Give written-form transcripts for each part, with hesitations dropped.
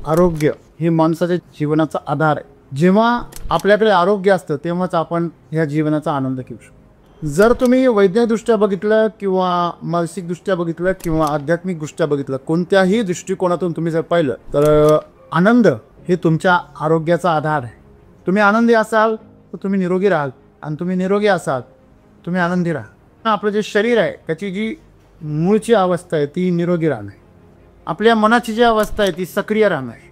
आरोग्य हे माणसाच्या जीवनाचा आधार आहे। जेव्हा आपल्याकडे आरोग्य असतं तेव्हाच आपण ह्या जीवनाचा आनंद घेऊ शकतो। जर तुम्ही वैज्ञानिकदृष्ट्या बघितलं किंवा मानसिकदृष्ट्या बघितलं किंवा आध्यात्मिकदृष्ट्या बघितलं, कोणत्याही दृष्टिकोनातून तुम्ही जर पाहिलं तर आनंद हे तुमच्या आरोग्याचा आधार आहे। तुम्ही आनंदी असाल तर तुम्ही निरोगी राहाल, आणि तुम्ही निरोगी असाल तुम्ही आनंदी राहा। आपलं जे शरीर आहे त्याची जी मूळची अवस्था आहे ती निरोगी राहणं आहे, आपल्या मनाची जी अवस्था आहे ती सक्रिय राहणं आहे,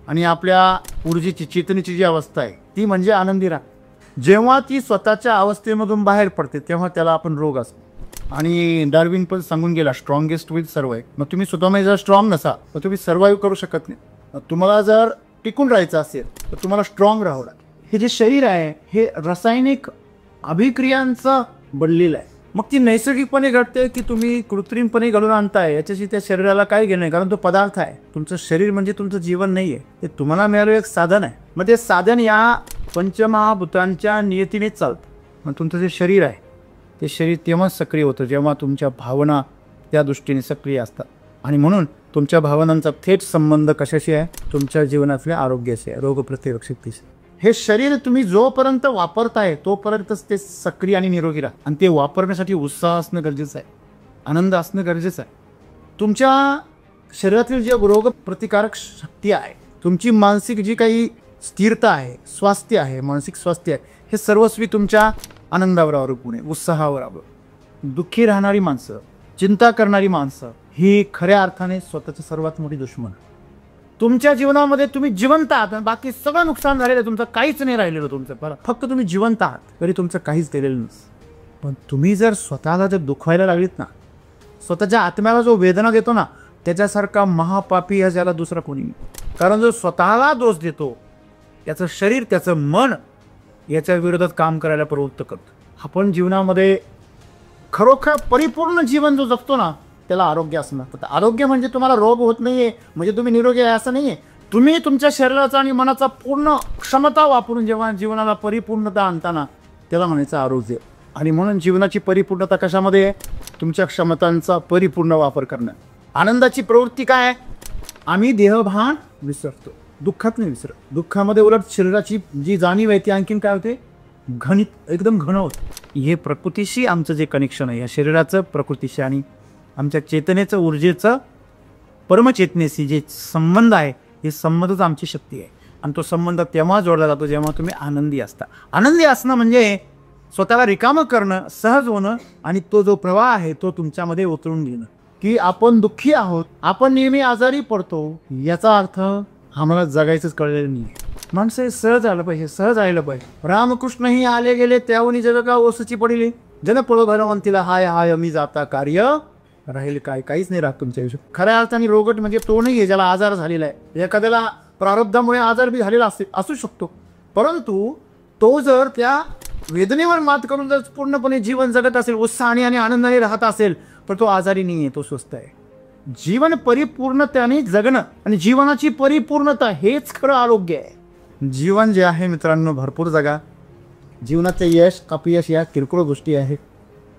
आणि आपल्या ऊर्जेची चेतनेची जी अवस्था आहे ती म्हणजे आनंदी राहणं। जेव्हा ती स्वतःच्या अवस्थेमधून बाहेर पडते तेव्हा त्याला आपण रोग असतो। आणि डार्विन पण सांगून गेला, स्ट्रॉंगेस्ट विल सर्वाइव्ह। मग तुम्ही स्वतःमध्ये जर स्ट्रॉंग नसाल तर तुम्ही सर्वाइव्ह करू शकत नाही। तुम्हाला जर टिकून राहायचं असेल तर तुम्हाला स्ट्रॉंग राहावं लागेल। हे जे शरीर आहे हे रासायनिक अभिक्रियांचं बनलेलं आहे, मग ती नैसर्गिकपणे घडते की तुम्ही कृत्रिमपणे घडून आणताय याच्याशी त्या शरीराला काय घेणं आहे, कारण तो पदार्थ आहे। तुमचं शरीर म्हणजे तुमचं जीवन नाही आहे, ते तुम्हाला मिळालेलं एक साधन आहे। मग ते साधन या पंचमहाभूतांच्या नियतीनेच चालतं। मग तुमचं जे शरीर आहे ते शरीर तेव्हाच सक्रिय होतं जेव्हा तुमच्या भावना त्या दृष्टीने सक्रिय असतात, आणि म्हणून तुमच्या भावनांचा थेट संबंध कशाशी आहे, तुमच्या जीवनातल्या आरोग्याशी आहे, रोगप्रतिकारक शक्तीशी। हे शरीर तुम्ही जोपर्यंत वापरताय तोपर्यंतच ते सक्रिय आणि निरोगी राहा, आणि ते वापरण्यासाठी उत्साह असणं गरजेचं आहे, आनंद असणं गरजेचं आहे। तुमच्या शरीरातील जे रोगप्रतिकारक शक्ती आहे, तुमची मानसिक जी काही स्थिरता आहे, स्वास्थ्य आहे, मानसिक स्वास्थ्य आहे, हे सर्वस्वी तुमच्या आनंदावर अवलंबून आहे, उत्साहावर अवलंबून। दुःखी राहणारी माणसं, चिंता करणारी माणसं ही खऱ्या अर्थाने स्वतःचं सर्वात मोठी दुश्मन आहे। तुमच्या जीवनामध्ये तुम्ही जिवंत आहात, बाकी सगळं नुकसान झालेलं आहे, तुमचं काहीच नाही राहिलेलं तुमचं, फक्त तुम्ही जिवंत आहात, तरी तुमचं काहीच केलेलं नसतं। पण तुम्ही जर स्वतःला जर दुखवायला लागलीत ना, स्वतःच्या आत्म्याला जो वेदना देतो ना, त्याच्यासारखा महापापी या ज्याला दुसरा कोणी नाही। कारण जो स्वतःला दोष देतो त्याचं शरीर, त्याचं मन याच्या विरोधात काम करायला प्रवृत्त करतं। आपण जीवनामध्ये खरोखर परिपूर्ण जीवन जो जगतो ना त्याला आरोग्य असणं। तर आरोग्य म्हणजे तुम्हाला रोग होत नाहीये म्हणजे तुम्ही निरोगी आहे असं नाहीये, तुम्ही तुमच्या शरीराचा आणि मनाचा पूर्ण क्षमता वापरून जेव्हा जीवनाला परिपूर्णता आणताना त्याला म्हणायचं आरोग्य। आणि म्हणून जीवनाची परिपूर्णता कशामध्ये आहे, तुमच्या क्षमतांचा परिपूर्ण वापर करणं। आनंदाची प्रवृत्ती काय आहे, आम्ही देहभान विसरतो, दुःखात नाही विसरत। दुःखामध्ये उलट शरीराची जी जाणीव आहे ती आणखीन काय होते, घनित, एकदम घन होते। हे प्रकृतीशी आमचं जे कनेक्शन आहे, या शरीराचं प्रकृतीशी आणि आमच्या चेतनेचं, ऊर्जेचं, परमचेतनेशी जे संबंध आहे, हे संबंधच आमची शक्ती आहे। आणि तो संबंध तेव्हा जोडला जातो जेव्हा तुम्ही आनंदी असता। आनंदी असणं म्हणजे स्वतःला रिकामं करणं, सहज होणं, आणि तो जो प्रवाह आहे तो तुमच्यामध्ये उतरून घेणं। की आपण दुःखी आहोत, आपण नेहमी आजारी पडतो, याचा अर्थ आम्हाला जगायचंच कळलेलं नाही। माणसं सहज आलं पाहिजे, सहज राहिलं पाहिजे। रामकृष्णही आले गेले त्याहून जग का ओसची पडिली, जन पळो भगवंतीला हाय हाय मी जाता कार्य राहील काय, काहीच नाही राहत तुमच्या आयुष्यात। खऱ्या अर्थाने रोगट म्हणजे तो नाही आहे ज्याला आजार झालेला आहे। एखाद्याला प्रारब्धामुळे आजार बी झालेला असू शकतो, परंतु तो जर त्या वेदनेवर मात करून जर पूर्णपणे जीवन जगत असेल, उत्साहाने आणि आनंदाने राहत असेल, तर तो आजारी नाही आहे, तो स्वस्थ आहे। जीवन परिपूर्णतेने जगणं आणि जीवनाची परिपूर्णता हेच खरं आरोग्य आहे। जीवन जे आहे मित्रांनो भरपूर जगा, जीवनाचे यश अपयश या किरकोळ गोष्टी आहेत,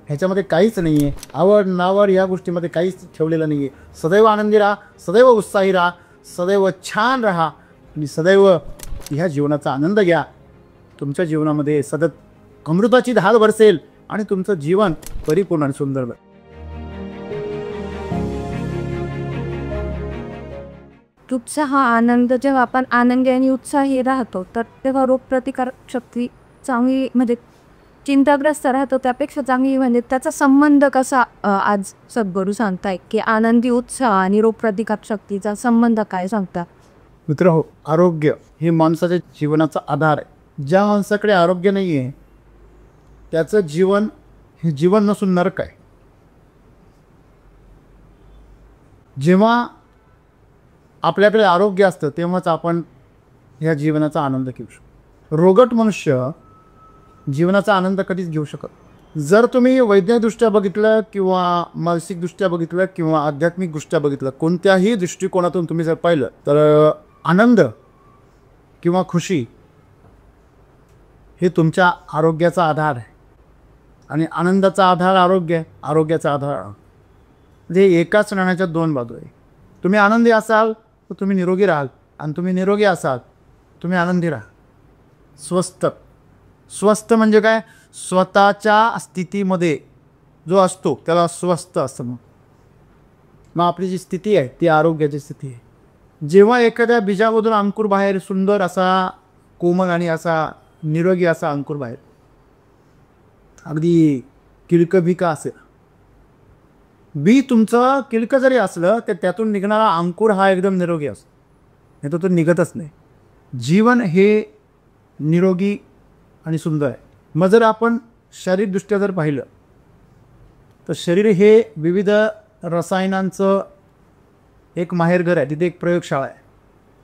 ह्याच्यामध्ये काहीच नाही आहे। आवड नावड या गोष्टीमध्ये काहीच ठेवलेलं नाही आहे। सदैव आनंदी राहा, सदैव उत्साही राहा, सदैव छान राहा, आणि सदैव ह्या जीवनाचा आनंद घ्या। तुमच्या जीवनामध्ये सतत अमृताची धार बरसेल आणि तुमचं जीवन परिपूर्ण आणि सुंदर बनेल। उत्साह, आनंद, जेव्हा आपण आनंदी आणि उत्साही राहतो तर तेव्हा रोगप्रतिकारक शक्ती चांगली, म्हणजे चिंताग्रस्त राहतो त्यापेक्षा चांगली, म्हणजे त्याचा संबंध कसा आज सद्गुरू सांगताय की आनंदी, उत्साह आणि रोगप्रतिकारक शक्तीचा संबंध काय सांगता? मित्र, आरोग्य हे माणसाच्या जीवनाचा आधार आहे। ज्या माणसाकडे आरोग्य नाही आहे त्याचं जीवन हे जीवन नसून नरक आहे। जेव्हा आपल्याकडे आरोग्य असतं तेव्हाच आपण ह्या जीवनाचा आनंद घेऊ शकतो। रोगट मनुष्य जीवनाचा आनंद कधीच घेऊ शकत। जर तुम्ही वैज्ञानिकदृष्ट्या बघितलं किंवा मानसिकदृष्ट्या बघितलं किंवा आध्यात्मिकदृष्ट्या बघितलं, कोणत्याही दृष्टिकोनातून तुम्ही जर पाहिलं तर आनंद किंवा खुशी हे तुमच्या आरोग्याचा आधार आहे, आणि आनंदाचा आधार आरोग्य, आरोग्याचा आधार म्हणजे एकाच नाण्याच्या दोन बाजू आहे। तुम्ही आनंदी असाल तर तुम्ही निरोगी राहाल, आणि तुम्ही निरोगी असाल, तुम्ही आनंदी राहा. स्वस्थ म्हणजे काय? स्वतःच्या स्थितीमध्ये जो असतो त्याला स्वस्थ असतं. मग आपली जी स्थिती आहे ती आरोग्याची स्थिती आहे. जेव्हा एखाद्या बीजामधून अंकुर बाहेर, सुंदर असा कोमल आणि असा निरोगी असा अंकुर बाहेर, अगदी किळकं भिका असेल, बी तुमचं किळकं जरी असलं तर त्यातून निघणारा अंकुर हा एकदम निरोगी असतो, नाही तर तो निघतच नाही. जीवन हे निरोगी आणि सुंदर आहे. मग जर आपण शारीरिकदृष्ट्या जर पाहिलं तर शरीर हे विविध रसायनांचं एक माहेरघर आहे. तिथे एक प्रयोगशाळा आहे.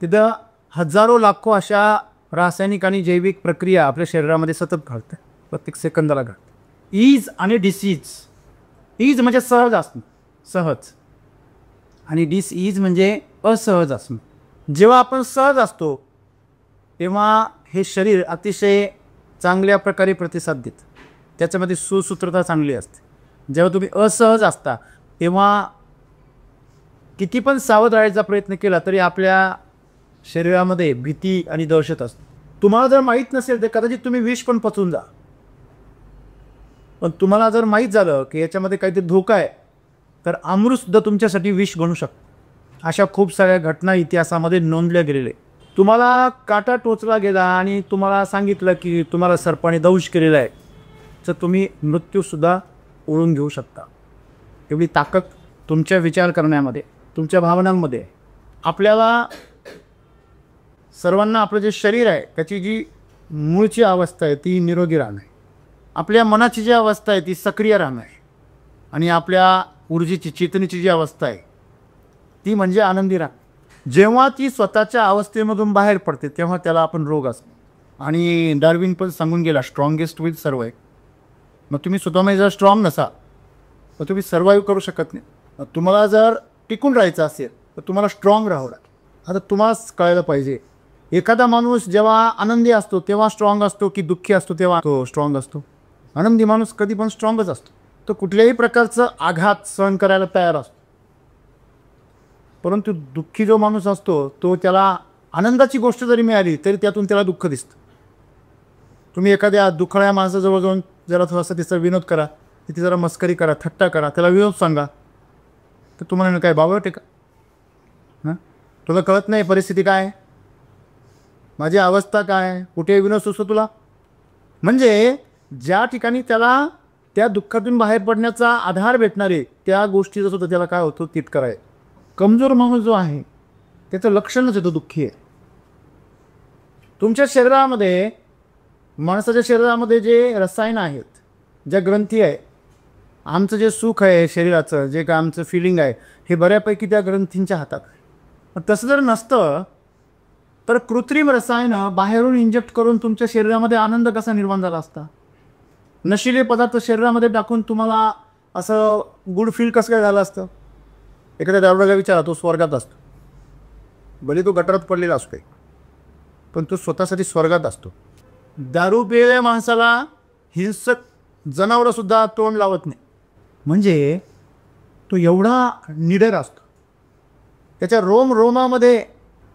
तिथं हजारो लाखो अशा रासायनिक आणि जैविक प्रक्रिया आपल्या शरीरामध्ये सतत घडतात, प्रत्येक सेकंदाला घडतात. ईज आणि डिसीज. ईज म्हणजे सहज असणं, सहज, आणि डिसईज म्हणजे असहज असणं. जेव्हा आपण सहज असतो तेव्हा हे शरीर अतिशय चांगल्या प्रकारे प्रतिसाद देतं, त्याच्यामध्ये सुसूत्रता चांगली असते. जेव्हा तुम्ही असहज असता तेव्हा किती पण सावध राहायचा प्रयत्न केला तरी आपल्या शरीरामध्ये भीती आणि दहशत असते. तुम्हाला जर माहीत नसेल तर कदाचित तुम्ही विष पण पचवून जा, पण तुम्हाला जर माहीत झालं की याच्यामध्ये काहीतरी धोका आहे तर अमृतसुद्धा तुमच्यासाठी विष बनू शकतं. अशा खूप साऱ्या घटना इतिहासामध्ये नोंदल्या गेलेल्या. तुम्हाला काटा टोचला गेला आणि तुम्हाला सांगितलं की तुम्हाला सर्पाने दंश केलेला आहे, तर तुम्ही मृत्यूसुद्धा ओळून घेऊ शकता. एवढी ताकद तुमच्या विचार करण्यामध्ये, तुमच्या भावनांमध्ये. आपल्याला सर्वांना आपलं जे शरीर आहे त्याची जी मूळची अवस्था आहे ती निरोगी राहणं आहे. आपल्या मनाची जी अवस्था आहे ती सक्रिय राहणं आहे. आणि आपल्या ऊर्जेची, चेतनेची जी अवस्था आहे ती म्हणजे आनंदी राहणं. जेव्हा ती स्वतःच्या अवस्थेमधून बाहेर पडते तेव्हा त्याला आपण रोग असतो. आणि डार्विन पण सांगून गेला, स्ट्रॉंगेस्ट विल सर्वाईव्ह. मग तुम्ही स्वतःमध्ये जर स्ट्रॉंग नसा तर तुम्ही सर्वाईव्ह करू शकत नाही. तुम्हाला जर टिकून राहायचं असेल तर तुम्हाला स्ट्रॉंग राहावं लागेल. आता तुम्हालाच कळायला पाहिजे, एखादा माणूस जेव्हा आनंदी असतो तेव्हा स्ट्रॉंग असतो की दुःखी असतो तेव्हा तो स्ट्रॉंग असतो? आनंदी माणूस कधी पण स्ट्रॉंगच असतो. तो कुठल्याही प्रकारचं आघात सहन करायला तयार असतो. परंतु दुःखी जो माणूस असतो तो, त्याला आनंदाची गोष्ट जरी मिळाली तरी त्यातून त्याला दुःख दिसतं. तुम्ही एखाद्या दुःखळ्या माणसाजवळ जाऊन जरा थोडासा तिचा विनोद करा, तिथे जरा मस्करी करा, थट्टा करा, त्याला विनोद सांगा, तर तुम्हाला काय बावळटे का? हां, तुला कळत नाही परिस्थिती काय, माझी अवस्था काय, कुठे विनोद सुचतो तुला? म्हणजे ज्या ठिकाणी त्याला त्या दुःखातून बाहेर पडण्याचा आधार भेटणार आहे त्या गोष्टीचं सुद्धा त्याला काय होतं तितकं आहे. कमजोर माणूस जो आहे त्याचं लक्षणच येतं दुःखी आहे. तुमच्या शरीरामध्ये, माणसाच्या शरीरामध्ये जे रसायन आहेत, ज्या ग्रंथी आहे, आमचं जे सुख आहे शरीराचं, जे काय आमचं फिलिंग आहे, हे बऱ्यापैकी त्या ग्रंथींच्या हातात आहे. तसं जर नसतं तर कृत्रिम रसायनं बाहेरून इंजेक्ट करून तुमच्या शरीरामध्ये आनंद कसा निर्माण झाला असता? नशिले पदार्थ शरीरामध्ये टाकून तुम्हाला असं गुड फील कसं काय झालं असतं? एखाद्या दारुड्याला विचारा, तो स्वर्गात असतो. भले तो गटारात पडलेला असतो पण तो स्वतःसाठी स्वर्गात असतो. दारू पिलेल्या माणसाला हिंसक जनावरंसुद्धा तोंड लावत नाही, म्हणजे तो एवढा निडर असतो. त्याच्या रोमामध्ये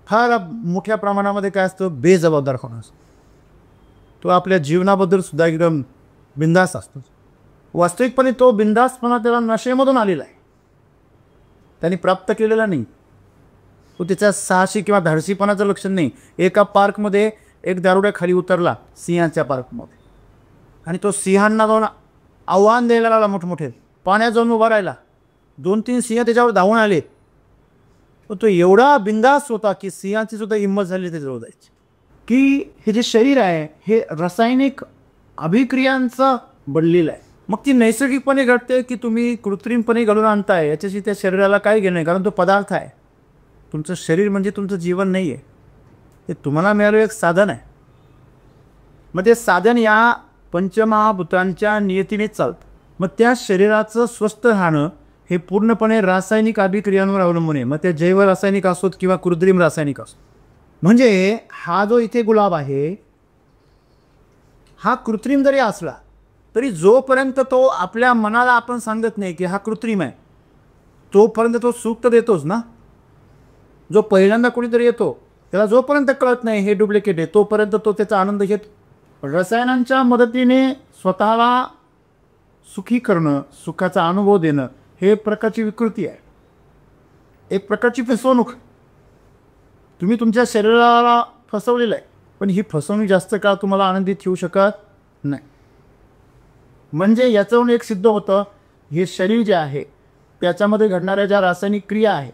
फार मोठ्या प्रमाणामध्ये काय असतं, बेजबाबदारपणा असतो. तो आपल्या जीवनाबद्दल सुद्धा एकदम बिंदास असतो. वास्तविकपणे तो बिंदासपणा त्याला नशेमधून आलेला आहे, त्यांनी प्राप्त केलेला नाही. तो त्याच्या साहसी किंवा धाडसीपणाचं लक्षण नाही. एका पार्कमध्ये एक दारुड्या खाली उतरला, सिंहाच्या पार्कमध्ये, आणि तो सिंहांना जाऊन आव्हान द्यायला लागला मोठमोठे, पाण्यात जाऊन उभा राहिला. 2-3 सिंह त्याच्यावर धावून आले. तो एवढा बिंदास होता की सिंहाची सुद्धा हिंमत झाली त्याच्याजवळ जायची. की हे जे शरीर आहे हे रासायनिक अभिक्रियांचं बनलेलं आहे. मग ती नैसर्गिकपणे घडते की तुम्ही कृत्रिमपणे घडून आणताय, याच्याशी त्या शरीराला काय घेणं आहे? कारण तो पदार्थ आहे. तुमचं शरीर म्हणजे तुमचं जीवन नाही आहे, ते तुम्हाला मिळालेलं एक साधन आहे. मग ते साधन या पंचमहाभूतांच्या नियतीनेच चालतं. मग त्या शरीराचं स्वस्थ राहणं हे पूर्णपणे रासायनिक अभिक्रियांवर अवलंबून आहे. मग ते जैव रासायनिक असोत किंवा कृत्रिम रासायनिक असोत. म्हणजे हा जो इथे गुलाब आहे हा कृत्रिम जरी असला तरी जोपर्यंत तो आपल्या मनाला आपण सांगत नाही की हा कृत्रिम आहे, तोपर्यंत तो सुख तर देतोच ना. जो पहिल्यांदा कोणीतरी येतो त्याला जोपर्यंत कळत नाही हे डुप्लिकेट आहे तोपर्यंत तो त्याचा आनंद घेतो. रसायनांच्या मदतीने स्वतःला सुखी करणं, सुखाचा अनुभव देणं हे प्रकारची विकृती आहे, एक प्रकारची फसवणूक. तुम्ही तुमच्या शरीराला फसवलेलं आहे, पण ही फसवणूक जास्त काळ तुम्हाला आनंदित ठेवू शकत नाही. म्हणजे याच्यावरून एक सिद्ध होतं, हे शरीर जे आहे त्याच्यामध्ये घडणाऱ्या ज्या रासायनिक क्रिया आहेत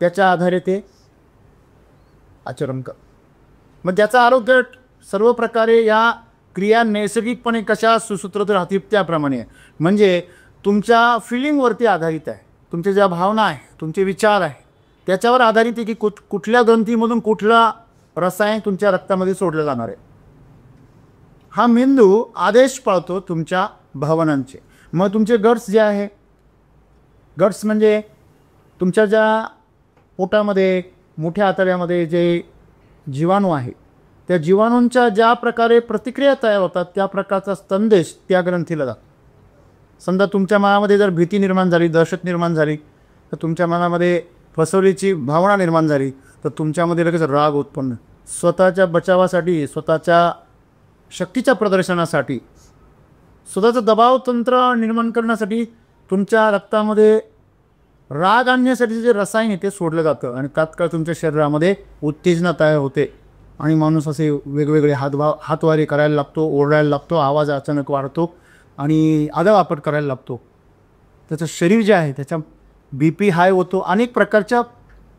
त्याच्या आधारे ते आचरण कर. मग त्याचं आरोग्य सर्व प्रकारे या क्रिया नैसर्गिकपणे कशा सुसूत्रित राहतील त्याप्रमाणे आहे. म्हणजे तुमच्या फिलिंगवरती आधारित आहे, तुमच्या ज्या भावना आहे, तुमचे विचार आहे त्याच्यावर आधारित आहे की कुठल्या ग्रंथीमधून कुठला रसायन तुमच्या रक्तामध्ये सोडलं जाणार आहे. हा मेंदू आदेश पाळतो तुमच्या भावनांचे. मग तुमचे गट्स जे आहे, गट्स म्हणजे तुमच्या ज्या पोटामध्ये मोठ्या आतड्यामध्ये जे जीवाणू आहे त्या जीवाणूंच्या ज्या प्रकारे प्रतिक्रिया तयार होतात त्या प्रकारचा संदेश त्या ग्रंथीला जातो. समजा तुमच्या मनामध्ये जर भीती निर्माण झाली, दहशत निर्माण झाली, तर तुमच्या मनामध्ये फसवलीची भावना निर्माण झाली तर तुमच्यामध्ये लगेच राग उत्पन्न. स्वतःच्या बचावासाठी, स्वतःच्या शक्तीच्या प्रदर्शनासाठी, स्वतःचं दबाव तंत्र निर्माण करण्यासाठी तुमच्या रक्तामध्ये राग आणण्यासाठी जे रसायन आहे ते सोडलं जातं आणि तात्काळ तुमच्या शरीरामध्ये उत्तेजना तयार होते आणि माणूस असे वेगवेगळे हातवारे करायला लागतो, ओरडायला लागतो, आवाज अचानक वाढतो आणि आदळआपट करायला लागतो. त्याचं शरीर जे आहे त्याच्या BP हाय होतो. अनेक प्रकारच्या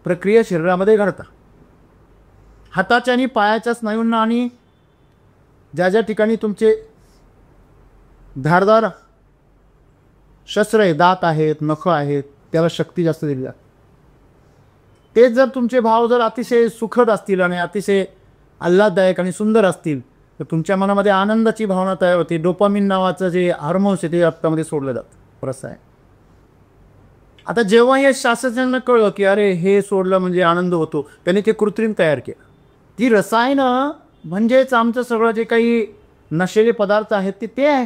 प्रक्रिया शरीरामध्ये घडतात. हाताच्या आणि पायाच्या स्नायूंना आणि ज्या ज्या ठिकाणी तुमचे धारदार शस्त्र आहे, दात आहेत, नखं आहेत, त्याला शक्ती जास्त दिली जाते. तेच जर तुमचे भाव जर अतिशय सुखद असतील आणि अतिशय आल्हाददायक आणि सुंदर असतील तर तुमच्या मनामध्ये आनंदाची भावना तयार होते. डोपामिन नावाचं जे हार्मोन्स आहे ते रक्तामध्ये सोडलं जातं. रसायन. आता जेव्हा हे शास्त्रज्ञांना कळलं की अरे हे सोडलं म्हणजे आनंद होतो, त्यांनी ते कृत्रिम तयार केलं. ती रसायनं म्हणजेच आमचं सगळं जे काही नशेले पदार्थ आहेत ते आहे.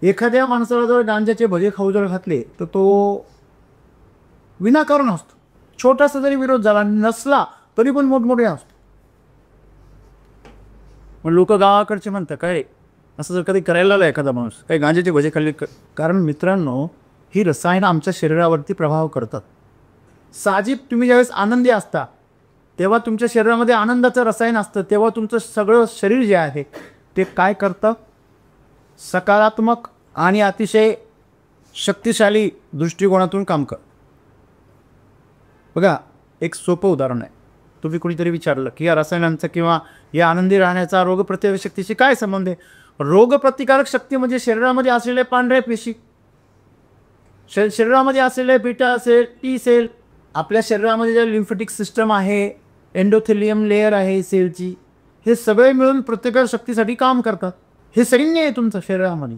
एखाद्या माणसाला जर गांजाचे भजे खाऊ जर घातले तर तो विनाकारण असतो. छोटासा जरी विरोध झाला नसला तरी पण मोठमोठे असतो. पण लोक गावाकडचे म्हणतात काय असं जर कधी करायला लागलं एखादा माणूस काही गांजाचे भजे खाल्ले, कारण मित्रांनो ही रसायनं आमच्या शरीरावरती प्रभाव करतात. साहजिक तुम्ही ज्यावेळेस आनंदी असता तेव्हा तुमच्या शरीरामध्ये आनंदाचं रसायन असतं, तेव्हा तुमचं सगळं शरीर जे आहे ते काय करतं, सकारात्मक आणि अतिशय शक्तिशाली दृष्टिकोनातून काम करतं. बघा एक सोपं उदाहरण आहे. तुम्ही कुणीतरी विचारलं की या रसायनांचा किंवा या आनंदी राहण्याचा रोगप्रतिकारक शक्तीशी काय संबंध आहे. रोगप्रतिकारक शक्ती म्हणजे शरीरामध्ये असलेले पांढऱ्या पेशी, शरीरामध्ये असलेले बीटा सेल, टी सेल, आपल्या शरीरामध्ये जे लिम्फेटिक सिस्टम आहे, एंडोथेलियम लेअर आहे सेलची, हे सगळे मिळून प्रतिकारक शक्तीसाठी काम करतात. हे सैन्य आहे तुमचं शरीरामध्ये.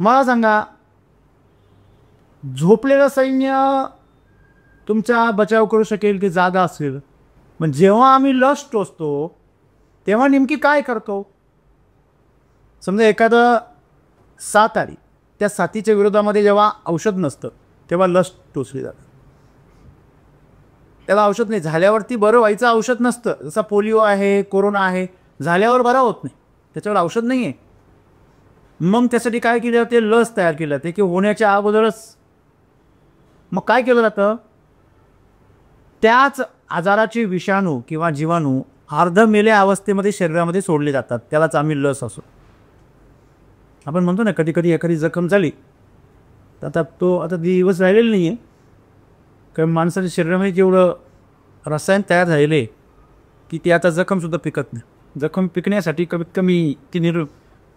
मला सांगा झोपलेलं सैन्य तुमचा बचाव करू शकेल की जागा असेल. पण जेव्हा आम्ही लस टोचतो तेव्हा नेमकी काय करतो. समजा एखादं साथ आली, त्या साथीच्या विरोधामध्ये जेव्हा औषध नसतं तेव्हा लस टोचली जाते. त्याला औषध नाही, झाल्यावरती बरं व्हायचं औषध नसतं. जसा पोलिओ आहे, कोरोना आहे, झाल्यावर बरा होत नाही, त्याच्यावर औषध नाही आहे. मग त्यासाठी काय केलं जाते, लस तयार केली जाते की होण्याच्या अगोदरच. मग काय केलं जातं, त्याच आजाराचे विषाणू किंवा जीवाणू अर्ध मेल्या अवस्थेमध्ये शरीरामध्ये सोडले जातात, त्यालाच आम्ही लस असो. आपण म्हणतो ना कधी कधी एखादी जखम झाली तर आता दिवस राहिलेला नाही आहे, कारण माणसाच्या शरीरामध्ये जेवढं रसायन तयार झालेले की ती आता जखमसुद्धा पिकत नाही. जखम पिकण्यासाठी कमीत कमी ती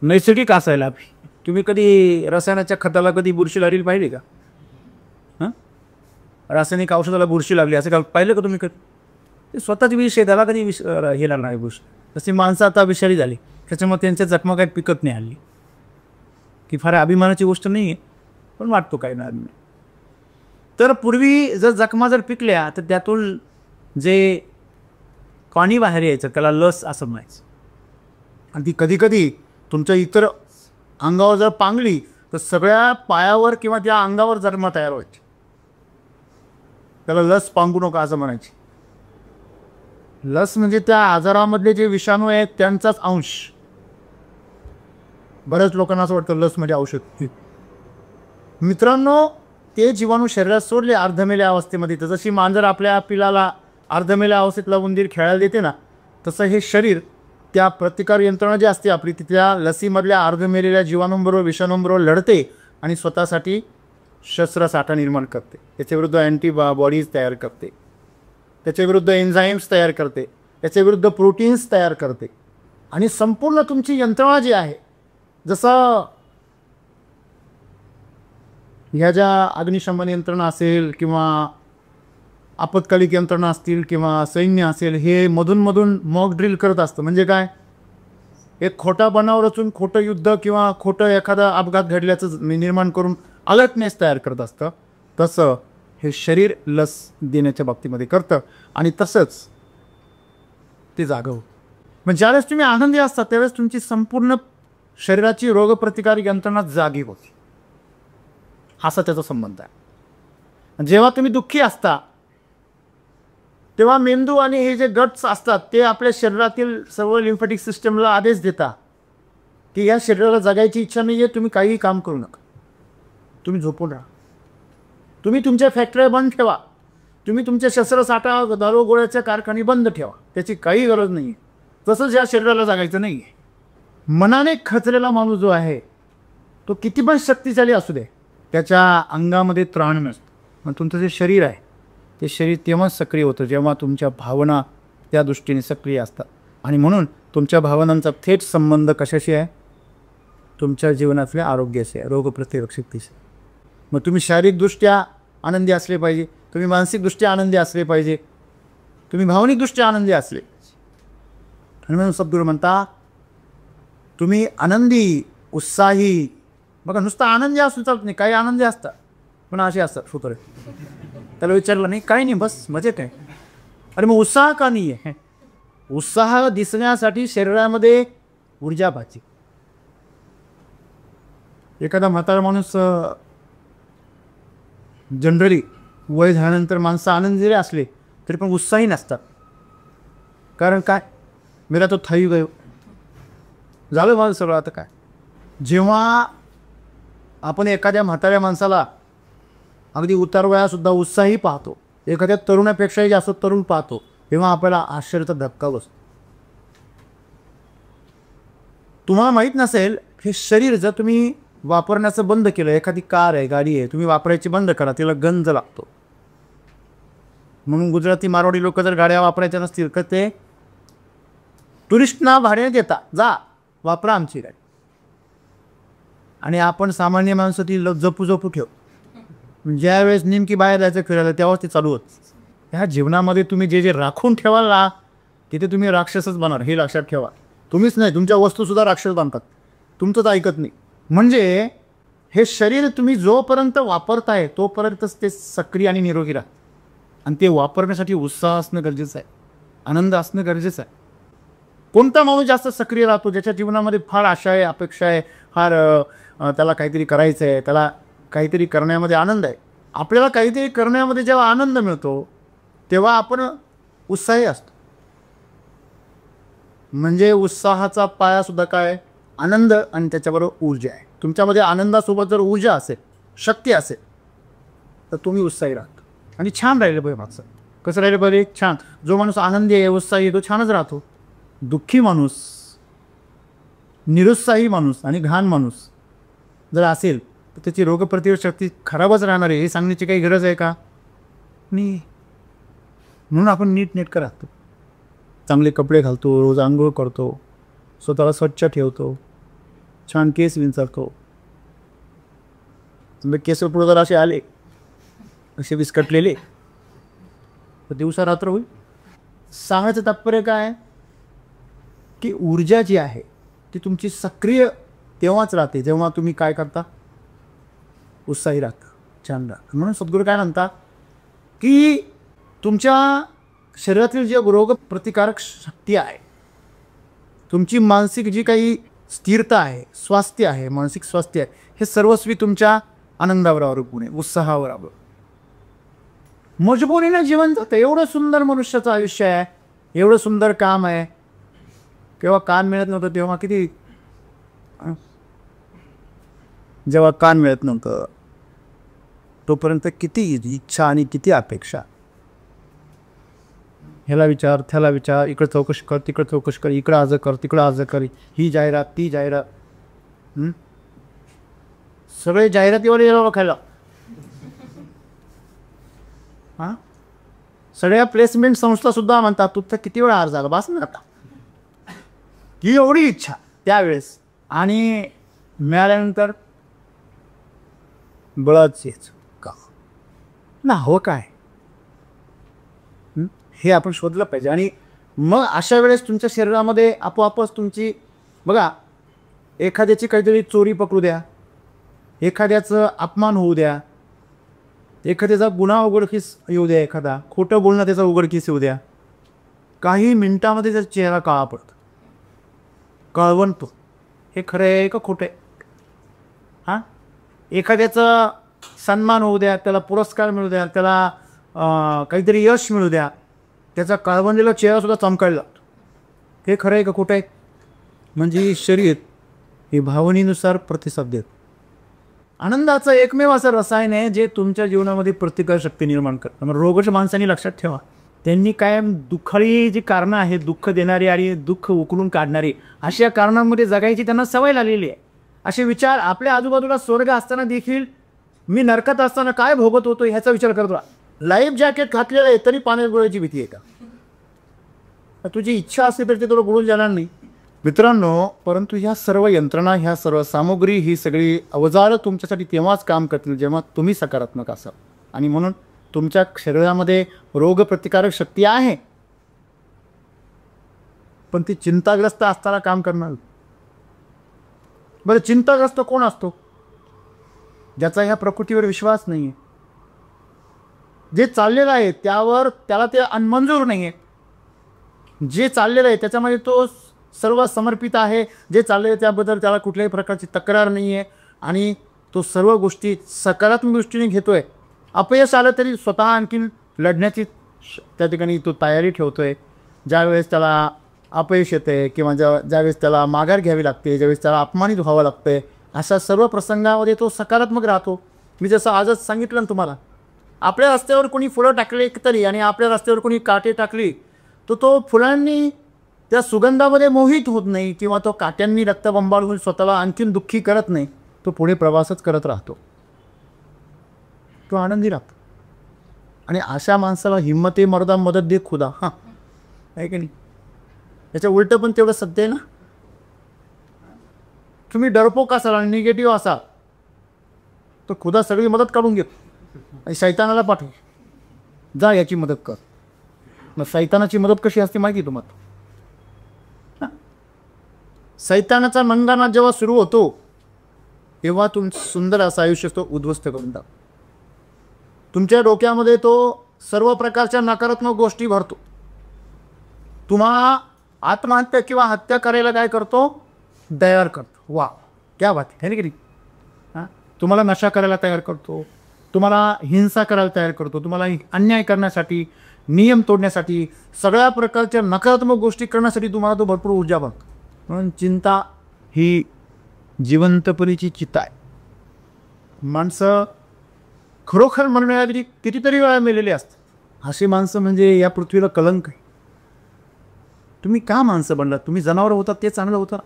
नैसर्गिक असायला हवी. तुम्ही कधी रसायनाच्या खताला कधी बुरशी लागली पाहिजे का? हां, रासायनिक औषधाला बुरशी लागली असं का पाहिलं का तुम्ही? कधी ते स्वतःच विष आहे, त्याला कधी हे लागणार आहे बुरशी. तशी माणसं आता विषारी झाली, त्याच्यामुळे त्यांच्या जखमा काही पिकत नाही हल्ली. की फार अभिमानाची गोष्ट नाही आहे, पण वाटतो काही ना. तर पूर्वी जर जखमा जर पिकल्या तर त्यातून जे पाणी बाहेर यायचं त्याला लस असं म्हणायचं. आणि ती कधी कधी तुमच्या इतर अंगावर जर पांगली तर सगळ्या पायावर किंवा त्या अंगावर जखमा तयार व्हायची, त्याला लस पांगू नका असं म्हणायची. लस म्हणजे त्या आजारामधले जे विषाणू आहेत त्यांचाच अंश. बऱ्याच लोकांना असं वाटतं लस म्हणजे औषध. मित्रांनो, ते जीवाणू शरीरात सोडले अर्धमेल्या अवस्थेमध्ये, तर जशी मांजर आपल्या पिलाला अर्धमेल्या अवस्थेतला उंदीर खेळायला देते ना, तसं हे शरीर त्या प्रतिकार यंत्रणा जी असते आपली तिथल्या लसीमधल्या अर्धमेलेल्या जीवाणूंबरोबर विषाणूंबरोबर लढते आणि स्वतःसाठी शस्त्रसाठा निर्माण करते. त्याच्याविरुद्ध अँटीबॉडीज तयार करते, त्याच्याविरुद्ध एन्झाईम्स तयार करते, त्याच्याविरुद्ध प्रोटीन्स तयार करते. आणि संपूर्ण तुमची यंत्रणा जी आहे, जसं ह्या ज्या अग्निशमन यंत्रणा असेल किंवा आपत्कालिक यंत्रणा असतील किंवा सैन्य असेल, हे मधून मॉक ड्रिल करत असतं. म्हणजे काय, एक खोटा बनाव रचून खोटं युद्ध किंवा खोटं एखादा अपघात घडल्याचं निर्माण करून अलर्टनेस तयार करत असतं. तसं हे शरीर लस देण्याच्या बाबतीमध्ये करतं आणि तसंच ते जागं होतं. मग ज्यावेळेस तुम्ही आनंदी असता त्यावेळेस तुमची संपूर्ण शरीराची रोगप्रतिकारक यंत्रणा जागी होती. असा त्याचा संबंध आहे. जेव्हा तुम्ही दुःखी असता तेव्हा मेंदू आणि हे जे गट्स असतात ते आपल्या शरीरातील सर्व लिम्फॅटिक सिस्टमला आदेश देतात की या शरीराला जगायची इच्छा नाही आहे, तुम्ही काहीही काम करू नका, तुम्ही झोपून राहा, तुम्ही तुमच्या फॅक्टऱ्या बंद ठेवा, तुम्ही तुमच्या शस्त्रसाठा दारू गोळ्याच्या कारखाने बंद ठेवा, त्याची काही गरज नाही आहे. तसंच या शरीराला जगायचं नाही आहे. मनाने खचलेला माणूस जो आहे तो किती पण शक्तिशाली असू दे, त्याच्या अंगामध्ये त्राण नसतं. मग तुमचं जे शरीर आहे ते शरीर तेव्हाच सक्रिय होतं जेव्हा तुमच्या भावना त्या दृष्टीने सक्रिय असतात. आणि म्हणून तुमच्या भावनांचा थेट संबंध कशाशी आहे, तुमच्या जीवनातल्या आरोग्याशी आहे, रोगप्रतिकारक शक्तीशी. मग तुम्ही शारीरिकदृष्ट्या आनंदी असले पाहिजे, तुम्ही मानसिकदृष्ट्या आनंदी असले पाहिजे, तुम्ही भावनिकदृष्ट्या आनंदी असले. आणि म्हणून सद्गुरू म्हणता तुम्ही आनंदी उत्साही. बघा, नुसतं आनंदी असू चालत नाही, काही आनंदी असतात पण असे असतात सुतरे. त्याला विचारलं नाही, काही नाही, बस मजेत आहे. अरे मग उत्साह का नाही आहे? उत्साह दिसण्यासाठी शरीरामध्ये ऊर्जा पाहिजे. एखादा म्हातारा माणूस जनरली वय झाल्यानंतर माणसं आनंदी जरी असले तरी पण उत्साही नसतात. कारण काय, मेरा तो थाई गयो, झालं माझं सगळं, आता काय. जेव्हा आपण एखाद्या म्हाताऱ्या माणसाला अगदी उतार वयासुद्धा उत्साही पाहतो, एखाद्या तरुणापेक्षाही जास्त तरुण पाहतो, तेव्हा आपल्याला आश्चर्याचा धक्का बसतो. तुम्हाला माहीत नसेल, हे शरीर जर तुम्ही वापरण्याचं बंद केलं, एखादी कार आहे, गाडी आहे, तुम्ही वापरायची बंद करा, तिला गंज लागतो. म्हणून गुजराती मारवाडी लोक जर गाड्या वापरायच्या नसतील तर ते टुरिस्टना भाड्याने देतात, जा वापरा आमची गाडी. आणि आपण सामान्य माणसं ती जपू ठेव. ज्यावेळेस नेमकी बाहेर जायचं फिरायला तेव्हाच ते चालू होतं. ह्या जीवनामध्ये तुम्ही जे जे राखून ठेवाल ना, तिथे तुम्ही राक्षसच बनार, हे लक्षात ठेवा. तुम्हीच नाही, तुमच्या वस्तूसुद्धा राक्षस बांधतात, तुमचंच ऐकत नाही. म्हणजे हे शरीर तुम्ही जोपर्यंत वापरताय तोपर्यंतच ते सक्रिय आणि निरोगी राहतं. आणि ते वापरण्यासाठी उत्साह असणं गरजेचं आहे, आनंद असणं गरजेचं आहे. कोणता माणूस जास्त सक्रिय राहतो, ज्याच्या जीवनामध्ये फार आशा आहे, अपेक्षा आहे, फार त्याला काहीतरी करायचं आहे, त्याला काहीतरी करण्यामध्ये आनंद आहे. आपल्याला काहीतरी करण्यामध्ये जेव्हा आनंद मिळतो तेव्हा आपण उत्साही असतो. म्हणजे उत्साहाचा पायासुद्धा काय, आनंद आणि त्याच्याबरोबर ऊर्जा आहे. तुमच्यामध्ये आनंदासोबत जर ऊर्जा असेल, शक्ती असेल, तर तुम्ही उत्साही राहता. आणि छान राहिलं पाहिजे मागचं. कसं राहिलं पाहिजे, छान. जो माणूस आनंदी आहे, उत्साही आहे, तो छानच राहतो. दुःखी माणूस, निरुत्साही माणूस आणि घाण माणूस जर असेल तर त्याची रोगप्रतिकारक शक्ती खराबच राहणार आहे, हे सांगण्याची काही गरज आहे का? नाही. म्हणून आपण नीटनेटकं राहतो, चांगले कपडे घालतो, रोज आंघोळ करतो, स्वतःला स्वच्छ ठेवतो, छान केस विंचरतो. समजा केस पुढे जर असे आले, असे विस्कटलेले, तर दिवसा रात्र होईल. सांगायचं तात्पर्य काय, की ऊर्जा जी आहे ती तुमची सक्रिय तेव्हाच राहते जेव्हा तुम्ही काय करता, उत्साही राहता, छान राहता. म्हणून सद्गुरू काय म्हणतात की तुमच्या शरीरातील जे रोगप्रतिकारक शक्ती आहे, तुमची मानसिक जी काही स्थिरता आहे, स्वास्थ्य आहे, मानसिक स्वास्थ्य आहे, हे सर्वस्वी तुमच्या आनंदावर अवलंबून आहे, उत्साहावर अवलंबून. मजबुरीने जीवन जातं. एवढं सुंदर मनुष्याचं आयुष्य आहे, एवढं सुंदर काम आहे, तेव्हा कान मिळत नव्हतं, तेव्हा किती जेव्हा कान मिळत नव्हतं तोपर्यंत किती इच्छा आणि किती अपेक्षा. ह्याला विचार, त्याला विचार, इकडं चौकशी कर, तिकडं चौकशी कर, इकडं आज कर, तिकडं आज कर, ही जाहिरात, ती जाहिरात. सगळे जाहिरातीवाले ओळखायला. हां, सगळ्या प्लेसमेंट संस्था सुद्धा म्हणतात तू तर किती वेळा अर्ज झाला बस ना आता. ही एवढी इच्छा त्यावेळेस, आणि मिळाल्यानंतर बळच का ना हो काय, हे आपण शोधलं पाहिजे. आणि मग अशा वेळेस तुमच्या शरीरामध्ये आपोआपच तुमची, बघा, एखाद्याची काहीतरी चोरी पकडू द्या, एखाद्याचं अपमान होऊ द्या, एखाद्याचा गुन्हा उघडकीस येऊ द्या, एखादा खोटं बोलणं त्याचा उघडकीस येऊ द्या, काही मिनिटामध्ये त्याचा चेहरा काळा पडतो, कळवणतो हे खरं आहे का खोटं आहे. हां, एखाद्याचा सन्मान होऊ द्या, त्याला पुरस्कार मिळू द्या, त्याला काहीतरी यश मिळू द्या, त्याचा कळवणलेला चेहरासुद्धा चमकायला लागतो, हे खरं आहे का खोटं आहे. म्हणजे शरीर हे भावनेनुसार प्रतिसाद देत. आनंदाचं एकमेव असं रसायन आहे जे तुमच्या जीवनामध्ये प्रतिकारशक्ती निर्माण करतं. मग रोगच माणसांनी लक्षात ठेवा, त्यांनी कायम दुःखाळी जी कारणं आहेत, दुःख देणारी आणि दुःख उकळून काढणारी, अशा कारणांमध्ये जगायची त्यांना सवय लागलेली आहे. असे विचार आपल्या आजूबाजूला स्वर्ग असताना देखील मी नरकात असताना काय भोगत होतो ह्याचा विचार करतो. लाईफ जॅकेट घातलेलं आहे तरी पाण्यात बुडायची भीती आहे का. तुझी इच्छा असेल तर ते तुला बुडून जाणार नाही मित्रांनो. परंतु ह्या सर्व यंत्रणा, ह्या सर्व सामुग्री, ही सगळी अवजारं तुमच्यासाठी तेव्हाच काम करतील जेव्हा तुम्ही सकारात्मक असाल. आणि म्हणून तुमच्या शरीरामध्ये रोगप्रतिकारक शक्ती आहे, पण ती चिंताग्रस्त असताना काम करणार. बरं, चिंताग्रस्त कोण असतो? ज्याचा ह्या प्रकृतीवर विश्वास नाही आहे, जे चाललेलं आहे त्यावर त्याला ते अनमंजूर नाही आहे. जे चाललेलं आहे त्याच्यामध्ये तो सर्व समर्पित आहे, जे चाललेलं आहे त्याबद्दल त्याला कुठल्याही प्रकारची तक्रार नाही आहे, आणि तो सर्व गोष्टी सकारात्मक दृष्टीने घेतो आहे. अपयश आलं तरी स्वतः आणखीन लढण्याची त्या ठिकाणी तो तयारी ठेवतो आहे. ज्यावेळेस त्याला अपयश येते किंवा ज्यावेळेस त्याला माघार घ्यावी लागते, ज्यावेळेस त्याला अपमानित व्हावं लागतं, अशा सर्व प्रसंगामध्ये तो सकारात्मक राहतो. मी जसं आजच सांगितलं ना तुम्हाला, आपल्या रस्त्यावर कोणी फुलं टाकले तरी आणि आपल्या रस्त्यावर कोणी काटे टाकली तर तो फुलांनी त्या सुगंधामध्ये मोहित होत नाही किंवा तो काट्यांनी रक्तबंबाळ होऊन स्वतःला आणखीन दुःखी करत नाही. तो पुढे प्रवासच करत राहतो, तो आनंदी राहतो. आणि अशा माणसाला हिम्मते मर्दा मदत दे खुदा. हां, आहे की नाही. याच्या उलटं पण तेवढं सत्य आहे ना. तुम्ही डरपोक असाल आणि निगेटिव्ह असाल तर खुदा सगळी मदत काढून घेतो आणि शैतानाला पाठव, जा याची मदत कर. मग शैतानाची मदत कशी असते माहिती तुम्हाला? शैतानाचा मंगाना जेव्हा सुरू होतो तेव्हा सुंदर असं आयुष्य तो उद्ध्वस्त करून टाकतो. तुमच्या डोक्यामध्ये तो सर्व प्रकारच्या नकारात्मक गोष्टी भरतो. तुम्हाला आत्महत्या किंवा हत्या करायला काय करतो? तयार करतो. वा, क्या बात आहे की नाही. हां, तुम्हाला नशा करायला तयार करतो, तुम्हाला हिंसा करायला तयार करतो, तुम्हाला अन्याय करण्यासाठी, नियम तोडण्यासाठी, सगळ्या प्रकारच्या नकारात्मक गोष्टी करण्यासाठी तुम्हाला तो भरपूर ऊर्जा बघतो. म्हणून चिंता ही जिवंतपणीची चिता आहे. माणसं खरोखर म्हणण्याआधी कितीतरी वेळा मेलेली असतात. अशी माणसं म्हणजे या पृथ्वीला कलंक आहे. तुम्ही का माणसं बनलात? तुम्ही जनावर होतात ते चांगलं होतं.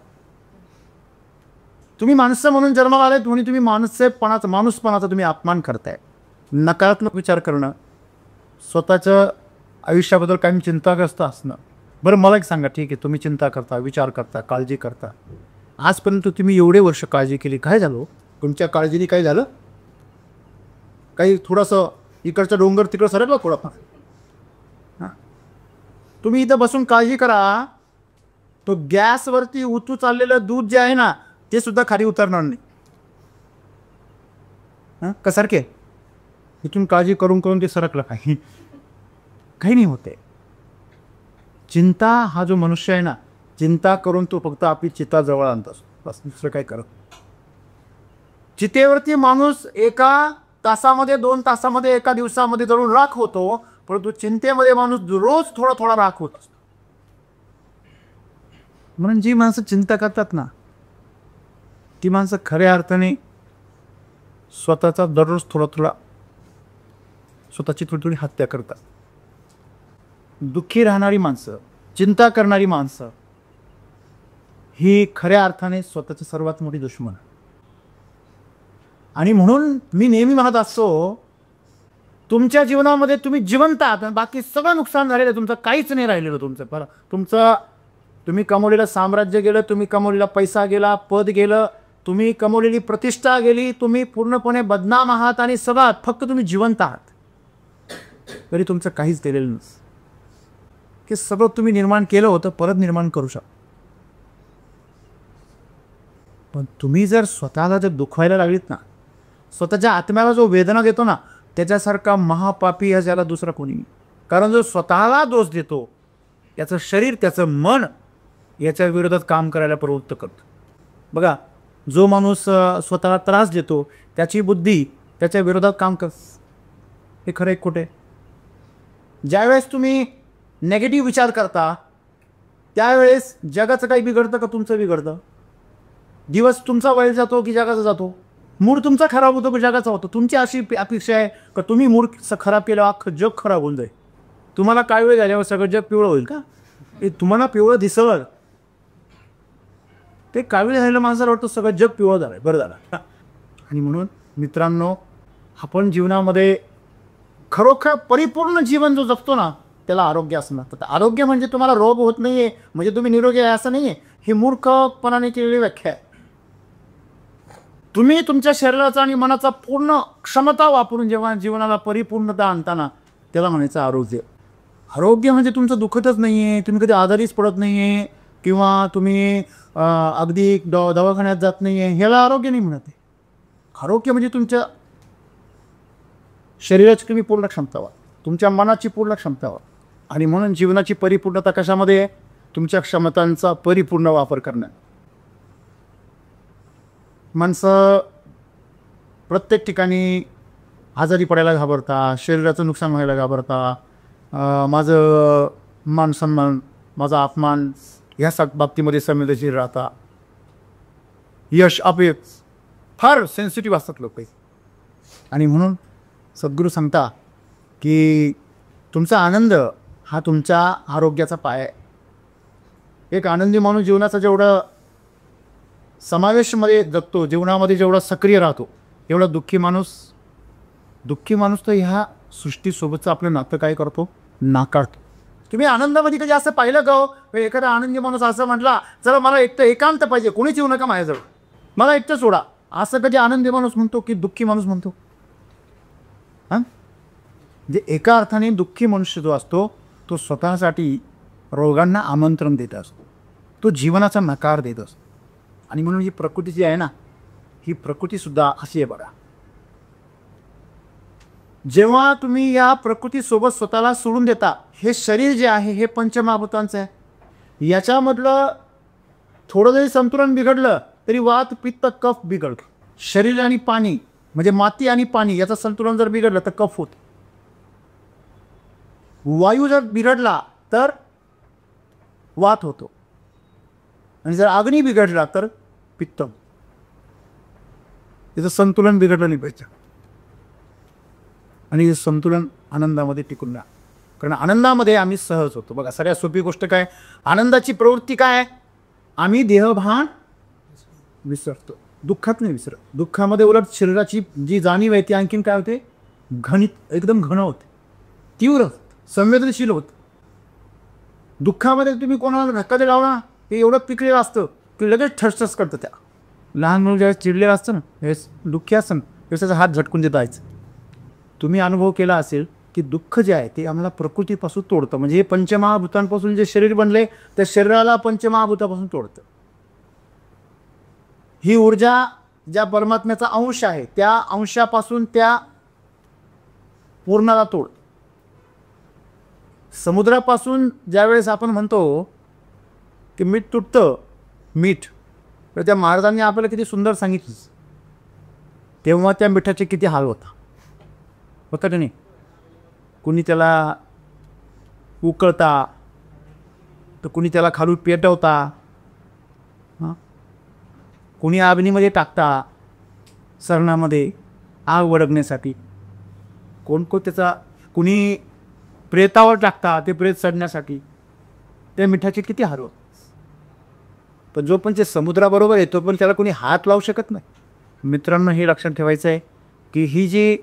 तुम्ही माणसं म्हणून जन्माला आलेत म्हणून तुम्ही माणूसपणाचा तुम्ही अपमान करताय. नकारात्मक विचार करणं, स्वतःच्या आयुष्याबद्दल काही चिंताग्रस्त असणं. बरं, मला एक सांगा, ठीक आहे तुम्ही चिंता करता, विचार करता, काळजी करता, आजपर्यंत तुम्ही एवढे वर्ष काळजी केली, काय झालं? तुमच्या काळजीने काय झालं? काही थोडंसं इकडचं डोंगर तिकडं सरकलं थोडंफार. हां, तुम्ही इथं बसून काळजी करा, तो गॅसवरती उतू चाललेलं दूध जे आहे ना ते सुद्धा खाली उतरणार नाही. हां, कसरके इथून काळजी करून करून ते सरकलं, काही नाही होते. चिंता हा जो मनुष्य आहे ना, चिंता करून तो फक्त आपली चिता जवळ आणतो, बस दुसरं काय करत. चितेवरती माणूस एका तासामध्ये, 2 तासामध्ये, एका दिवसामध्ये जरूर राख होतो, परंतु चिंतेमध्ये माणूस रोज थोडा थोडा राख होत असतो. म्हणून जी माणसं चिंता करतात ना, ती माणसं खऱ्या अर्थाने स्वतःचा दररोज थोडा थोडा स्वतःची थोडी थोडी हत्या करतात. दुःखी राहणारी माणसं, चिंता करणारी माणसं ही खऱ्या अर्थाने स्वतःची सर्वात मोठी दुश्मन. आणि म्हणून मी नेहमी म्हणत असतो, तुमच्या जीवनामध्ये तुम्ही जिवंत आहात, बाकी सगळं नुकसान झालेलं, तुमचं काहीच नाही राहिलेलं. तुम्ही कमवलेलं साम्राज्य गेलं, तुम्ही कमवलेला पैसा गेला, पद गेलं, तुम्ही कमवलेली प्रतिष्ठा गेली, तुम्ही पूर्णपणे बदनाम आहात आणि सगळं, फक्त तुम्ही जिवंत आहात तरी तुमचं काहीच केलेलं नसतं. की सगळं तुम्ही निर्माण केलं होतं, परत निर्माण करू शकता. पण तुम्ही जर स्वतःला जर दुखवायला लागलीत ना, स्वतःच्या आत्म्याला जो वेदना देतो ना, त्याच्यासारखा महापापी या ज्याला दुसरा कोणी. कारण जो स्वतःला दोष देतो, त्याचं शरीर, त्याचं मन याच्या विरोधात काम करायला प्रवृत्त करतं. बघा, जो माणूस स्वतःला त्रास देतो, त्याची बुद्धी त्याच्या विरोधात काम करते. हे खरं एक खोटे. ज्यावेळेस तुम्ही नेगेटिव्ह विचार करता, त्यावेळेस जगाचं काही बिघडतं का तुमचं बिघडतं? दिवस तुमचा वाईट जातो की जगाचा जातो? मूड तुमचा खराब होतो की जगाचा होतो? तुमची अशी अपेक्षा आहे का तुम्ही मूड खराब केल्यावर अख्खं जग खराब होऊन जाईल? तुम्हाला काय वेळ झाल्यावर सगळं जग पिवळं होईल का? हे तुम्हाला पिवळं दिसलं, ते कावीळ झालेलं माणसाला वाटतं सगळं जग पिवळं झालं, बरं झालं. आणि म्हणून मित्रांनो, आपण जीवनामध्ये खरोखर परिपूर्ण जीवन जो जगतो ना, त्याला आरोग्य असणं. तर आरोग्य म्हणजे तुम्हाला रोग होत नाहीये म्हणजे तुम्ही निरोगी आहे असं नाहीये. ही मूर्खपणाने केलेली व्याख्या आहे. तुम्ही तुमच्या शरीराचा आणि मनाचा पूर्ण क्षमता वापरून जेव्हा जीवनाला परिपूर्णता आणताना, त्याला म्हणायचं आरोग्य. आरोग्य म्हणजे तुमचं दुखतच नाही आहे, तुम्ही कधी आजारीच पडत नाही आहे, किंवा तुम्ही अगदी दवाखान्यात जात नाही आहे, ह्याला आरोग्य नाही म्हणत आहे. आरोग्य म्हणजे तुमच्या शरीराची तुम्ही पूर्ण क्षमता व्हा, तुमच्या मनाची पूर्ण क्षमता व्हा. आणि म्हणून जीवनाची परिपूर्णता कशामध्ये आहे? तुमच्या क्षमतांचा परिपूर्ण वापर करणं. माणसं प्रत्येक ठिकाणी आजारी पडायला घाबरता, शरीराचं नुकसान व्हायला घाबरता, माझं मान सन्मान, माझा अपमान ह्या बाबतीमध्ये संवेदनशील राहता. यश अपयश फार सेन्सिटिव्ह असतात लोक. आणि म्हणून सद्गुरू सांगता की तुमचा आनंद हा तुमच्या आरोग्याचा पाय आहे. एक आनंदी माणूस जीवनाचा जेवढा समावेशमध्ये जगतो, जीवनामध्ये जेवढा सक्रिय राहतो, एवढा दुःखी माणूस तर ह्या सृष्टीसोबतचं आपलं नातं काय करतो? नाकारतो. तुम्ही आनंदामध्ये कधी असं पाहिलं का हो? एखादा आनंदी माणूस असं म्हटला, चला मला एकटं एकांत पाहिजे, कोणीच येऊ नका माझ्याजवळ, मला एकटं सोडा, असं कधी आनंदी माणूस म्हणतो की दुःखी माणूस म्हणतो? हां, म्हणजे एका अर्थाने दुःखी मनुष्य जो असतो, तो स्वतःसाठी रोगांना आमंत्रण देत असतो, तो जीवनाचा नकार देत असतो. आणि म्हणून ही प्रकृती जी आहे ना, ही प्रकृतीसुद्धा अशी आहे बघा. जेव्हा तुम्ही या प्रकृतीसोबत स्वतःला सोडून देता, हे शरीर जे आहे हे पंचमहाभूतांचं आहे. याच्यामधलं थोडं जरी संतुलन बिघडलं तरी वात पित्त कफ बिघडतं. शरीर आणि पाणी म्हणजे माती आणि पाणी याचं संतुलन जर बिघडलं तर कफ होतं. वायू जर बिघडला तर वात होतो, आणि जर अग्नी बिघडला तर पित्त. त्याचं संतुलन बिघडलं नाही पाहिजे. आणि हे संतुलन आनंदामध्ये टिकून राहा. कारण आनंदामध्ये आम्ही सहज होतो. बघा, सगळ्यात सोपी गोष्ट काय? आनंदाची प्रवृत्ती काय? आम्ही देहभान विसरतो, दुःखात नाही विसरत. दुःखामध्ये उलट शरीराची जी जाणीव आहे ती आणखीन काय होते? एकदम घन होते, तीव्र, संवेदनशील होत. दुःखामध्ये तुम्ही कोणाला धक्का दिला ना, ते एवढं पिकलेलं असतं की लगेच ठसठस करतं. त्या लहान मुलं ज्यावेळेस चिडलेलं असतं ना, त्यावेळेस दुःखी असतं ना, त्यावेळेस त्याचा हात झटकून देत जायचं. तुम्ही अनुभव केला असेल की दुःख जे आहे ते आम्हाला प्रकृतीपासून तोडतं. म्हणजे हे पंचमहाभूतांपासून जे शरीर बनले, त्या शरीराला पंचमहाभूतापासून तोडतं. ही ऊर्जा ज्या परमात्म्याचा अंश आहे, त्या अंशापासून त्या पूर्णाला तोड. समुद्रापासून ज्यावेळेस आपण म्हणतो की मीठ तुटतं, मीठ, तर त्या महाराजांनी आपल्याला किती सुंदर सांगितलं, तेव्हा त्या मिठाचे किती हाल होता की नाही? कुणी त्याला उकळता, तर कुणी त्याला खालून पेटवता, हां, कोणी अग्नीमध्ये टाकता सरणामध्ये आग वडगण्यासाठी, कोण त्याचा कुणी प्रेतावर टाकता ते प्रेत सडण्यासाठी. त्या मिठाचे किती हार होत. पण जो पण ते समुद्राबरोबर येतो पण त्याला कोणी हात लावू शकत नाही. मित्रांनो, हे लक्षात ठेवायचं आहे की ही जी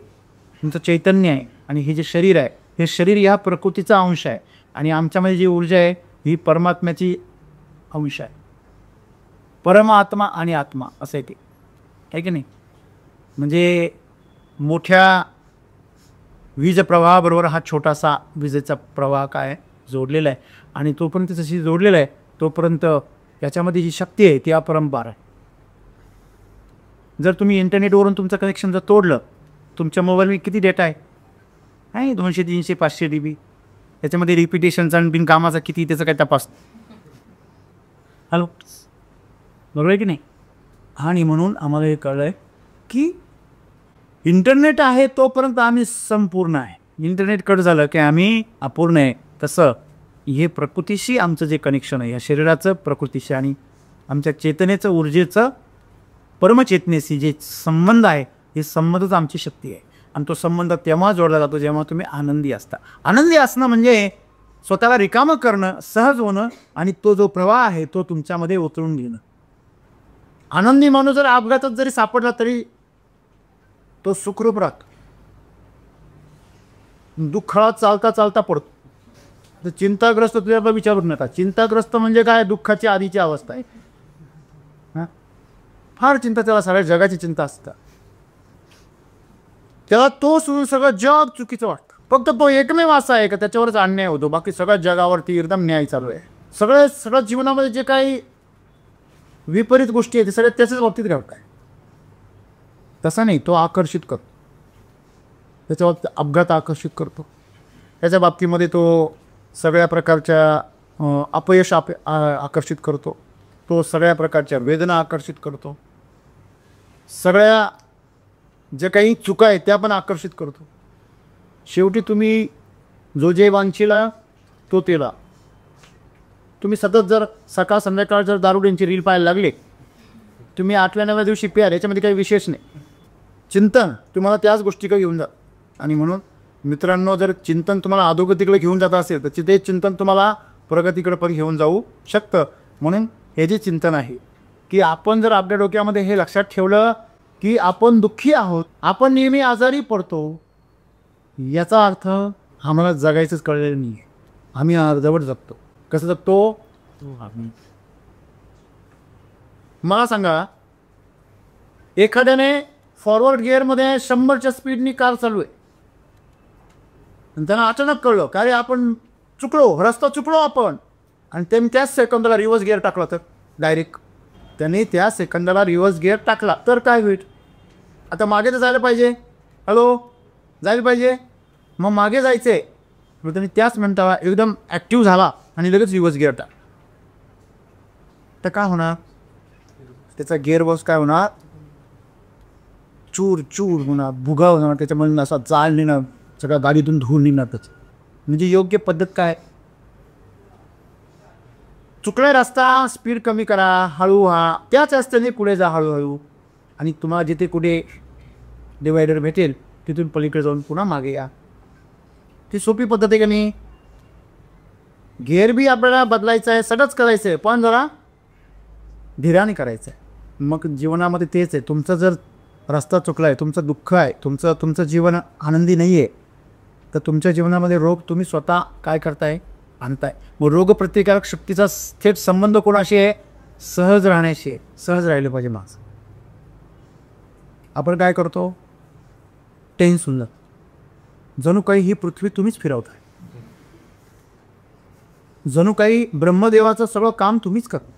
तुमचं चैतन्य आहे आणि हे जे शरीर आहे, हे शरीर ह्या प्रकृतीचा अंश आहे आणि आमच्यामध्ये जी ऊर्जा आहे ही परमात्म्याची अंश आहे. परमात्मा आणि आत्मा असं आहे ते, आहे की नाही. म्हणजे मोठ्या वीज प्रवाहाबरोबर हा छोटासा विजेचा प्रवाह काय जोडलेला आहे आणि तोपर्यंत जशी जोडलेला आहे तोपर्यंत याच्यामध्ये जी शक्ती आहे ती अपरंपार आहे. जर तुम्ही इंटरनेटवरून तुमचं कनेक्शन जर तोडलं, तुमच्या मोबाईलमध्ये किती डेटा आहे 200 300 500 DB. याच्यामध्ये रिपिटेशनचा आणि बिनकामाचा किती त्याचं काय तपास. हॅलो, बरोबर आहे की नाही. आणि म्हणून आम्हाला हे कळलं आहे की इंटरनेट आहे तोपर्यंत आम्ही संपूर्ण आहे, इंटरनेट कट झालं की आम्ही अपूर्ण आहे. तसं हे प्रकृतीशी आमचं जे कनेक्शन आहे या शरीराचं प्रकृतीशी आणि आमच्या चेतनेचं ऊर्जेचं परमचेतनेशी जे संबंध आहे, हे संबंधच आमची शक्ती आहे. आणि तो संबंध तेव्हा जोडला जातो जेव्हा तुम्ही आनंदी असता. आनंदी असणं म्हणजे स्वतःला रिकामं करणं, सहज होणं आणि तो जो प्रवाह आहे तो तुमच्यामध्ये उतरून घेणं. आनंदी माणूस जर अपघातात जरी सापडला तरी तो सुखरूप राहतो. दुःखात चालता चालता पडतो. तर चिंताग्रस्त तुझ्या विचारून नका. चिंताग्रस्त म्हणजे काय, दुःखाची आधीची अवस्था आहे. हां, फार चिंता, त्याला सगळ्या जगाची चिंता असतं. त्याला तो सोडून सगळं जग चुकीचं वाटतं. फक्त तो एकमेव असा आहे का त्याच्यावरच अन्याय होतो, बाकी सगळ्या जगावरती एकदम न्याय चालू आहे. सगळं जीवनामध्ये जे काही विपरीत गोष्टी आहेत ते सगळ्या त्याच्याच बाबतीत घडत आहे. तसा नाही, तो आकर्षित करतो. त्याच्या बाबतीत अपघात आकर्षित करतो. त्याच्या बाबतीमध्ये तो सगळ्या प्रकारच्या अपयश आकर्षित करतो. तो सगळ्या प्रकारच्या वेदना आकर्षित करतो. सगळ्या जे काही चुका आहेत त्या पण आकर्षित करतो. शेवटी तुम्ही जो जे वांछीला तो तेला. तुम्ही सतत जर सकाळ संध्याकाळ जर दारुड्यांची रील पाहायला लागले, तुम्ही 8व्या 9व्या दिवशी प्यार, याच्यामध्ये काही विशेष नाही. चिंतन तुम्हाला त्याच गोष्टीकडे घेऊन जात. आणि म्हणून मित्रांनो, जर चिंतन तुम्हाला अधोगतीकडे घेऊन जात असेल तर ते चिंतन तुम्हाला प्रगतीकडे पण घेऊन जाऊ शकतं. म्हणून हे जे चिंतन आहे की आपण जर आपल्या डोक्यामध्ये हे लक्षात ठेवलं की आपण दुःखी आहोत, आपण नेहमी आजारी पडतो, याचा अर्थ आम्हाला जगायचंच कळलेलं नाही आहे. आम्ही अर्धवट जगतो. कसं जगतो? मला सांगा, एखाद्याने फॉरवर्ड गिअरमध्ये 100च्या स्पीडनी कार चालू आहे आणि त्यांना अचानक कळलं का रे आपण चुकलो, रस्ता चुकलो आपण, आणि त्यांनी त्याच सेकंदाला रिव्हर्स गिअर टाकला तर डायरेक्ट त्याने त्या सेकंदाला रिव्हर्स गिअर टाकला तर काय होईल? आता मागे तर जायला पाहिजे. हॅलो, जायला पाहिजे. मग मागे जायचं आहे, मग त्यांनी त्याच मिनिटाला एकदम ॲक्टिव्ह झाला आणि लगेच रिव्हर्स गिअर टाक. तर काय होणार? त्याचा गिअर बॉक्स काय होणार? चूर चूर होणार, भुगा होणार. त्याच्यामध्ये असा जाळ नेणार, सगळ्या गाडीतून धूर निघणारच. म्हणजे योग्य पद्धत काय? चुकला रस्ता, स्पीड कमी करा, हळू व्हा, त्याच रस्त्याने पुढे जा हळूहळू. आणि तुम्हाला जिथे कुठे डिवायडर भेटेल तिथून पलीकडे जाऊन पुन्हा मागे या. ती सोपी पद्धत आहे का नाही? गिअर बी आपल्याला बदलायचं आहे, सगळंच करायचं आहे, पण जरा धीराने करायचं आहे. मग जीवनामध्ये तेच आहे. तुमचा जर रस्ता चुकला आहे, तुमचं दुःख आहे, तुमचं जीवन आनंदी नाही आहे, तर तुमच्या जीवनामध्ये रोग तुम्ही स्वतः काय करताय? आणताय. मग रोगप्रतिकारक शक्तीचा थेट संबंध कोणाशी आहे? सहज राहण्याशी आहे. सहज राहिलं पाहिजे माणसं. आपण काय करतो? टेन्स होऊन जातो. जणू काही ही पृथ्वी तुम्हीच फिरवताय. जणू काही ब्रह्मदेवाचं सगळं काम तुम्हीच करता.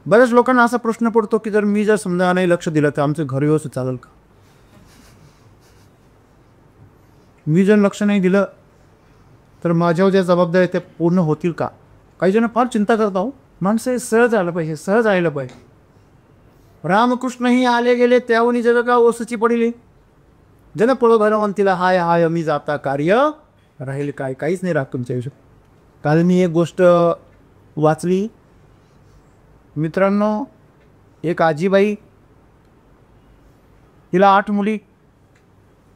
बऱ्याच लोकांना असा प्रश्न पडतो की मी जर समजा नाही लक्ष दिलं तर आमचं घर व्यवस्थित चालेल का? मी जर लक्ष नाही दिलं तर माझ्यावर ज्या जबाबदाऱ्या त्या पूर्ण होतील का? काही जण फार चिंता करता हो. माणसं सहज आलं पाहिजे, सहज राहिलं पाहिजे. रामकृष्णही आले गेले त्याहून जग का ओसची पडिले. जन पळ भगवंतीला हाय हाय मी जाता कार्य राहील काय? काहीच नाही राहत तुमच्या आयुष्यात. काल मी एक गोष्ट वाचली मित्रांनो, एक आजीबाई, तिला 8 मुली,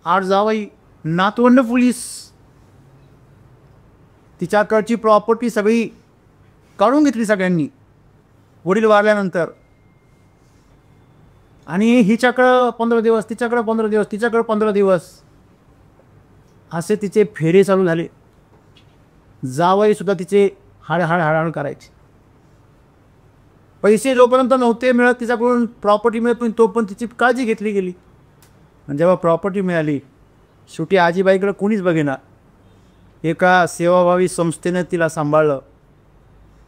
8 जावई, नातवंड पोलीस. तिच्याकडची प्रॉपर्टी सगळी काढून घेतली सगळ्यांनी वडील वारल्यानंतर. आणि हिच्याकडं 15 दिवस, तिच्याकडं 15 दिवस, तिच्याकडं 15 दिवस, असे तिचे फेरे चालू झाले. जावई सुद्धा तिचे हाड करायचे. पैसे जोपर्यंत नव्हते मिळत तिच्याकडून, प्रॉपर्टी मिळत नाही, तो पण तिची काळजी घेतली गेली. आणि जेव्हा प्रॉपर्टी मिळाली, शेवटी आजीबाईकडे कोणीच बघेना. एका सेवाभावी संस्थेनं तिला सांभाळलं.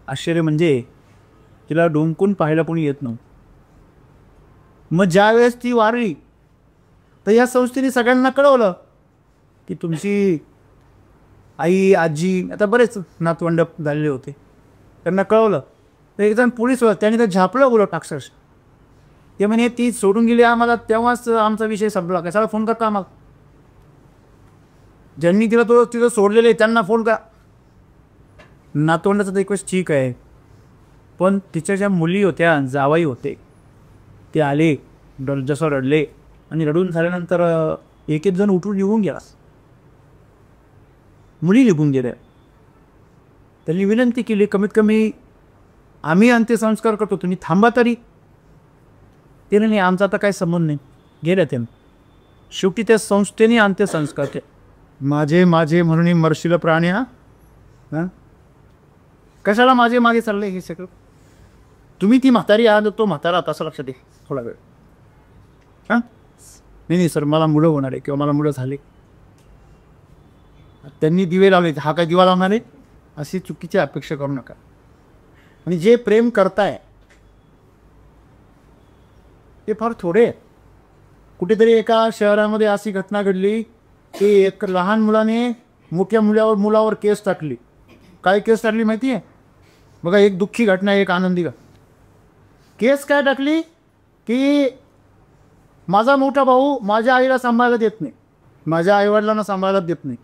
आश्चर्य म्हणजे तिला डोंकून पाहायला कोणी येत नव्हतं. मग ज्यावेळेस ती वारली तर या संस्थेने सगळ्यांना कळवलं की तुमची आई, आजी, आता बरेच नातवंड झालेले होते, त्यांना कळवलं. तर एकजण पोलीस होता, त्याने तर झापलं उलट अक्षरशः. ते म्हणे ती सोडून गेली आम्हाला, तेव्हाच आमचा विषय संपला. कशाला फोन करता आम्हाला? ज्यांनी तिथं सोडलेले त्यांना फोन करा. नातवंडाचं तर एक वेळेस ठीक आहे, पण तिच्या ज्या मुली होत्या, जावाई होते, ते आले, जसं रडले, आणि रडून झाल्यानंतर एक एक जण उठून निघून गेला. मुली निघून गेल्या. त्यांनी विनंती केली, कमीत कमी आम्ही अंत्यसंस्कार करतो, तुम्ही थांबा तरी. ते नाही, आमचा आता काही संबंध नाही, गेल्या ते. शेवटी त्या संस्थेने अंत्यसंस्कार केले. माझे म्हणून मरशील प्राणी. हां, कशाला माझे मागे चालले हे सगळं? तुम्ही ती म्हातारी आहात, तो म्हातारा, तसं लक्षात दे थोडा वेळ. हां, नाही सर, मला मुलं होणार आहे किंवा मला मुलं झाले, त्यांनी दिवे लावले, हा काय दिवा लावणार आहे, अशी चुकीची अपेक्षा करू नका. आणि जे प्रेम करताय ते फार थोडे आहे. कुठेतरी एका शहरामध्ये अशी घटना घडली की एक लहान मुलाने मोठ्या मुलावर केस टाकली. काय केस टाकली माहिती आहे? बघा, एक दुःखी घटना, एक आनंदी घटना. केस काय टाकली की माझा मोठा भाऊ माझ्या आईला सांभाळायला देत नाही, माझ्या आईवडिलांना सांभाळायला देत नाही.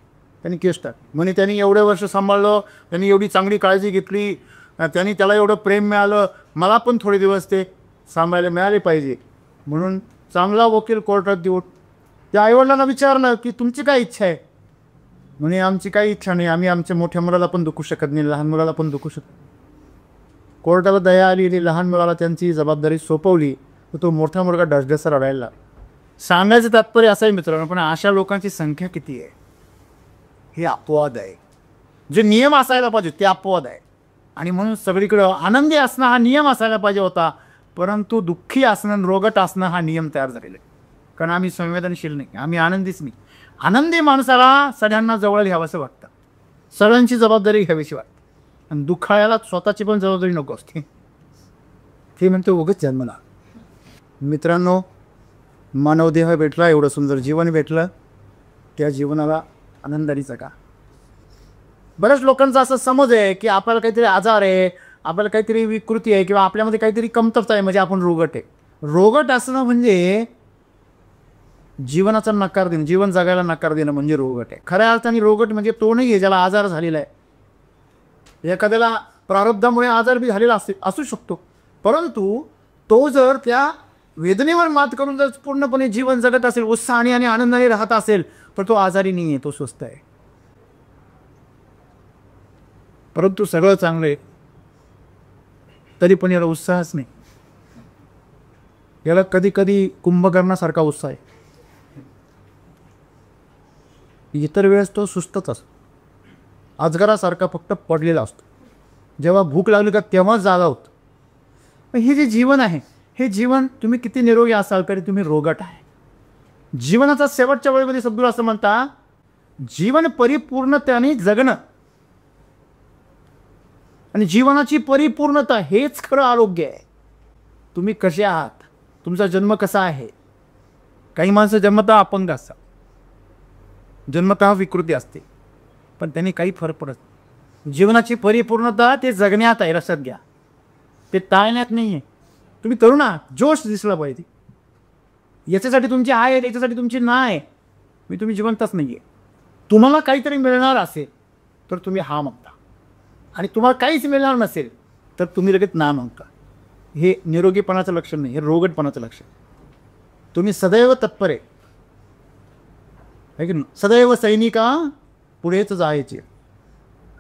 त्यांनी केस टाकली. म्हणजे त्यांनी एवढे वर्ष सांभाळलं, त्यांनी एवढी चांगली काळजी घेतली, त्यांनी त्याला एवढं प्रेम मिळालं, मला पण थोडे दिवस ते सांभाळायला मिळाले पाहिजे म्हणून चांगला वकील कोर्टात देऊन त्या आईवडिलांना विचारलं की तुमची काय इच्छा आहे? म्हणे आमची काही इच्छा नाही, आम्ही आमच्या मोठ्या मुलाला पण दुखू शकत नाही, लहान मुलाला पण दुखू शकत. कोर्टाला दया आली आणि लहान मुलाला त्यांची जबाबदारी सोपवली, तर तो मोठा मुलगा डसडसा रडायला. सांगायचं तात्पर्य असं आहे मित्रांनो, पण अशा लोकांची संख्या किती आहे हे अपवाद आहे. जे नियम असायला पाहिजे ते अपवाद आहे. आणि म्हणून सगळीकडं आनंदी असणं हा नियम असायला पाहिजे होता, परंतु दुःखी असणं, रोगट असणं हा नियम तयार झालेला आहे. कारण आम्ही संवेदनशील नाही, आम्ही आनंदीच नाही. आनंदी माणसाला सगळ्यांना जवळ घ्यावंसं वाटतं, सगळ्यांची जबाबदारी घ्यावीशी वाटते. आणि दुःखाळ्याला स्वतःची पण जबाबदारी नको असते. ते म्हणतो उगाच जन्मला. मित्रांनो, मानवदेह भेटला, एवढं सुंदर जीवन भेटलं, त्या जीवनाला आनंदाने जगा. बऱ्याच लोकांचा असं समज आहे की आपल्याला काहीतरी आजार आहे, आपल्याला काहीतरी विकृती आहे, किंवा आपल्यामध्ये काहीतरी कमतरता आहे म्हणजे आपण रोगट आहे. रोगट असणं म्हणजे जीवनाचा नकार देणं, जीवन जगायला नकार देणं म्हणजे रोगट आहे. खऱ्या अर्थाने रोगट म्हणजे तो नाही आहे ज्याला आजार झालेला आहे. एखाद्याला प्रारब्धामुळे आजार बी झालेला असू शकतो, परंतु तो जर त्या वेदनेवर मात करून जर पूर्णपणे जीवन जगत असेल, उत्साहाने आणि आनंदाने राहत असेल, तर तो आजारी नाही आहे, तो स्वस्थ आहे. परंतु सगळं चांगलं आहे तरी पण याला उत्साहच नाही. याला कधी कधी कुंभकर्णासारखा उत्साह आहे. इतर वेळेस तो सुस्तच असतो, अजगरासारखा फक्त पडलेला असतो. जेव्हा भूक लागली का तेव्हाच जागा होतो. हे जे जीवन आहे, हे जीवन तुम्ही किती निरोगी असाल तरी तुम्ही रोगट आहे. जीवनाचा शेवटच्या वेळेमध्ये सद्गुरू असं म्हणता, जीवन परिपूर्णतेने जगणं आणि जीवनाची परिपूर्णता हेच खरं आरोग्य आहे. तुम्ही कसे आहात, तुमचा जन्म कसा आहे. काही माणसं जन्मतः अपंग असतात, जन्मतः विकृती असते, पण त्यांनी काही फरक पडत नाही. जीवनाची परिपूर्णता ते जगण्यात आहे, रसत घ्या, ते टाळण्यात नाही आहे. तुम्ही तरुण आहात, जोश दिसला पाहिजे. याच्यासाठी तुमची आहे, याच्यासाठी तुमची नाही, मी तुम्ही जिवंतच नाही आहे. तुम्हाला काहीतरी मिळणार असेल तर तुम्ही हा म्हणता, आणि तुम्हाला काहीच मिळणार नसेल तर तुम्ही लगेच ना म्हणता. हे निरोगीपणाचं लक्षण नाही, हे रोगटपणाचं लक्षण. तुम्ही सदैव तत्पर आहे की नाही? सदैव सैनिका पुढेच जायचे.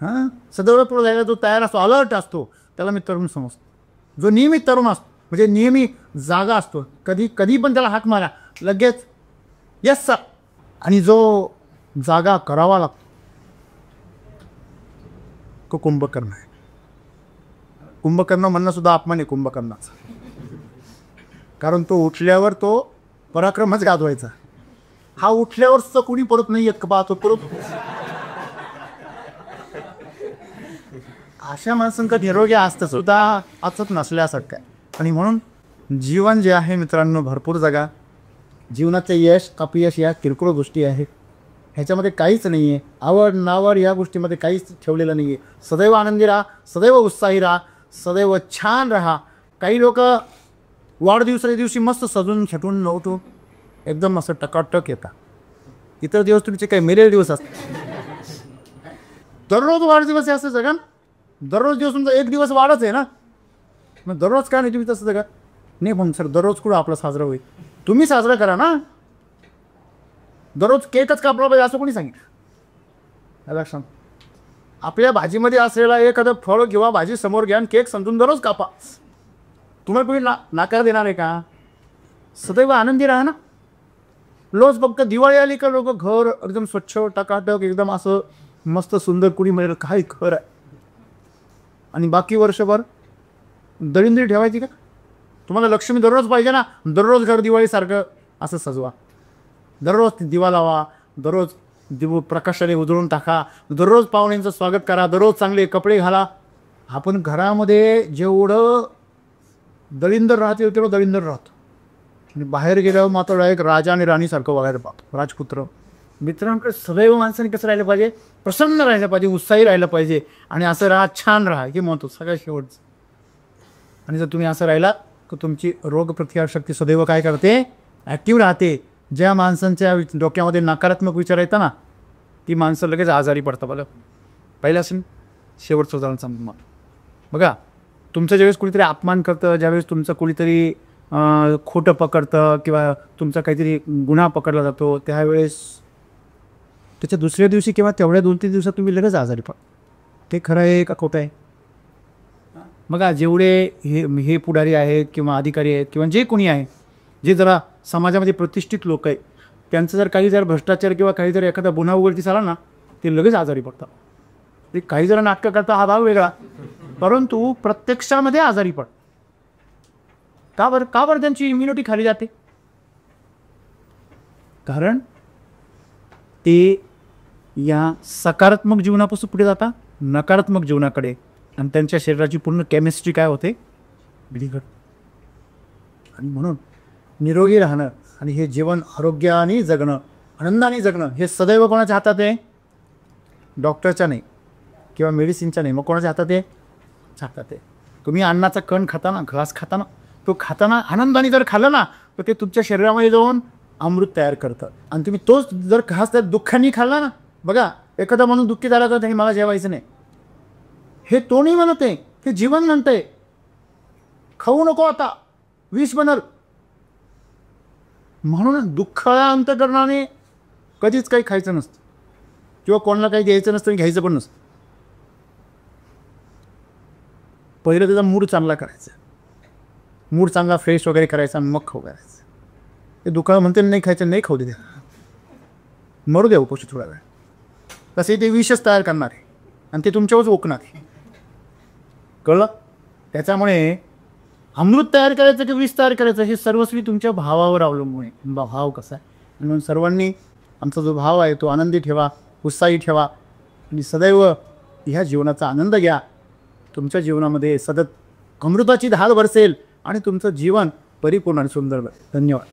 हां, सदैव पुढे जायला जो तयार असतो, अलर्ट असतो, त्याला मी तरुण समजतो. जो नेहमी तरुण असतो म्हणजे नेहमी जागा असतो, कधी कधी पण त्याला हाक मारा लगेच यस सर. आणि जो जागा करावा लागतो तो कुंभकर्ण आहे. कुंभकर्ण म्हणणं सुद्धा अपमान आहे कुंभकर्णाचा, कारण तो उठल्यावर तो पराक्रमच गाजवायचा. हा उठल्यावर सुद्धा कुणी परत नाही येत का पाहतो परत. अशा माणसांका निरोगी असतं सुद्धा असत नसल्यासारखं आहे. आणि म्हणून जीवन जे आहे मित्रांनो, भरपूर जगा. जीवनाचं यश अपयश या किरकोळ गोष्टी आहेत, ह्याच्यामध्ये काहीच नाही आहे. आवड नावड या गोष्टीमध्ये काहीच ठेवलेलं नाही आहे. सदैव आनंदी राहा, सदैव उत्साही राहा, सदैव छान राहा. काही लोक वाढदिवसाच्या दिवशी मस्त सजून छटून नवटून एकदम असं टकाटक येतात. इतर दिवस तुमचे काही मेलेले दिवस असतात. दररोज वाढदिवस आहे असं जगा, दररोज दिवस तुमचा एक दिवस वाढच आहे ना, मग दररोज काय नाही तुम्ही तसं जगा नाही. पण सर दररोज कुठं आपला साजरा होईल, तुम्ही साजरा करा ना. दररोज केकच कापला पाहिजे असं कोणी सांगितलं? लक्षात, आपल्या भाजीमध्ये असलेला एखादं फळ किंवा भाजी समोर घ्या आणि केक समजून दररोज कापा. तुम्हाला कोणी नाकार देणार आहे का? सदैव आनंदी राहा ना. रोज फक्त दिवाळी आली का लोक घर एकदम स्वच्छ टकाटक एकदम असं मस्त सुंदर कुणी मिळेल काय खरं आहे, आणि बाकी वर्षभर दरिंद्री ठेवायची का? तुम्हाला लक्ष्मी दररोज पाहिजे ना, दररोज घर दिवाळीसारखं असं सजवा, दररोज दिवा लावा, दररोज प्रकाशाने उजळून टाका, दररोज पाहुण्यांचं स्वागत करा, दररोज चांगले कपडे घाला. आपण घरामध्ये जेवढं दलिंदर राहते तेवढं दलिंदर राहतो, आणि बाहेर गेल्यावर मात्र एक राजा आणि राणीसारखं वगैरे पाहतो, राजपुत्र. मित्रांकडे सदैव माणसाने कसं राहिलं पाहिजे? प्रसन्न राहिलं पाहिजे, उत्साही राहिलं पाहिजे, आणि असं राहा, छान राहा, हे म्हणतो सगळ्यात शेवटचं. आणि जर तुम्ही असं राहिला तर तुमची रोगप्रतिकारशक्ती सदैव काय करते? ॲक्टिव्ह राहते. ज्या माणसांच्या डोक्यामध्ये नकारात्मक विचार येतात ना, ती माणसं लगेच आजारी पडतात. बघा, पहिलं असेल शेवटचं उदाहरण सांगतो मग. बघा, तुमचं ज्यावेळेस कुणीतरी अपमान करतं, ज्यावेळेस तुमचं कुणीतरी खोटं पकडतं किंवा तुमचा काहीतरी गुन्हा पकडला जातो, त्यावेळेस त्याच्या दुसऱ्या दिवशी किंवा तेवढ्या 2-3 दिवसात तुम्ही लगेच आजारी पडता. ते खरं आहे का खोटं आहे? बघा, जेवढे हे पुढारी आहेत किंवा अधिकारी आहेत किंवा जे कोणी आहे, जे जरा समाजामध्ये प्रतिष्ठित लोक आहेत, त्यांचं जर काही जर भ्रष्टाचार किंवा काही जर एखादा गुन्हा उघडकीस आला ना, ते लगेच आजारी पडतात. ते काही जरा नाटकं करता हा भाग वेगळा, परंतु प्रत्यक्षामध्ये आजारी पडतात. का बरं त्यांची इम्युनिटी खाली जाते? कारण ते या सकारात्मक जीवनापासून पुढे जाता नकारात्मक जीवनाकडे, आणि त्यांच्या शरीराची पूर्ण केमिस्ट्री काय होते? बिघडते. आणि म्हणून निरोगी राहणं आणि हे जीवन आरोग्याने जगणं, आनंदाने जगणं, हे सदैव कोणाच्या हातात आहे? डॉक्टरच्या नाही किंवा मेडिसिनच्या नाही, मग कोणाच्या हातात आहे? हातात आहे. तुम्ही अन्नाचा कण खाताना, घास खाताना, तो खाताना आनंदाने जर खाल्लं ना, तर ते तुमच्या शरीरामध्ये जाऊन अमृत तयार करतं. आणि तुम्ही तोच जर घास त्या दुःखाने खाल्ला ना, बघा, एखादा म्हणून दुःखी झाला तर मला जेवायचं नाही, हे तो नाही म्हणत आहे, हे जीवन म्हणतंय. खाऊ नको आता, विष बनल. म्हणून दुःखाला अंतःकरणाने कधीच काही खायचं नसतं किंवा कोणाला काही द्यायचं नसतं आणि घ्यायचं पण नसतं. पहिलं त्याचा मूड चांगला करायचा, मूड चांगला फ्रेश वगैरे करायचा, मग खाऊ करायचं. ते दुःखाला म्हणते नाही खायचं, नाही खाऊ दे, मरू द्या उपोषित थोडा वेळ. तसे ते विषच तयार करणार आहे आणि ते तुमच्यावरच ओकणार आहे. कळलं? त्याच्यामुळे अमृत तयार करायचं की विष तयार करायचं हे सर्वस्वी तुमच्या भावावर अवलंबून आहे. भाव कसा आहे? म्हणून सर्वांनी आमचा जो भाव आहे तो आनंदी ठेवा, उत्साही ठेवा, आणि सदैव ह्या जीवनाचा आनंद घ्या. तुमच्या जीवनामध्ये सतत अमृताची धार बरसेल आणि तुमचं जीवन परिपूर्ण आणि सुंदर बनेल. धन्यवाद.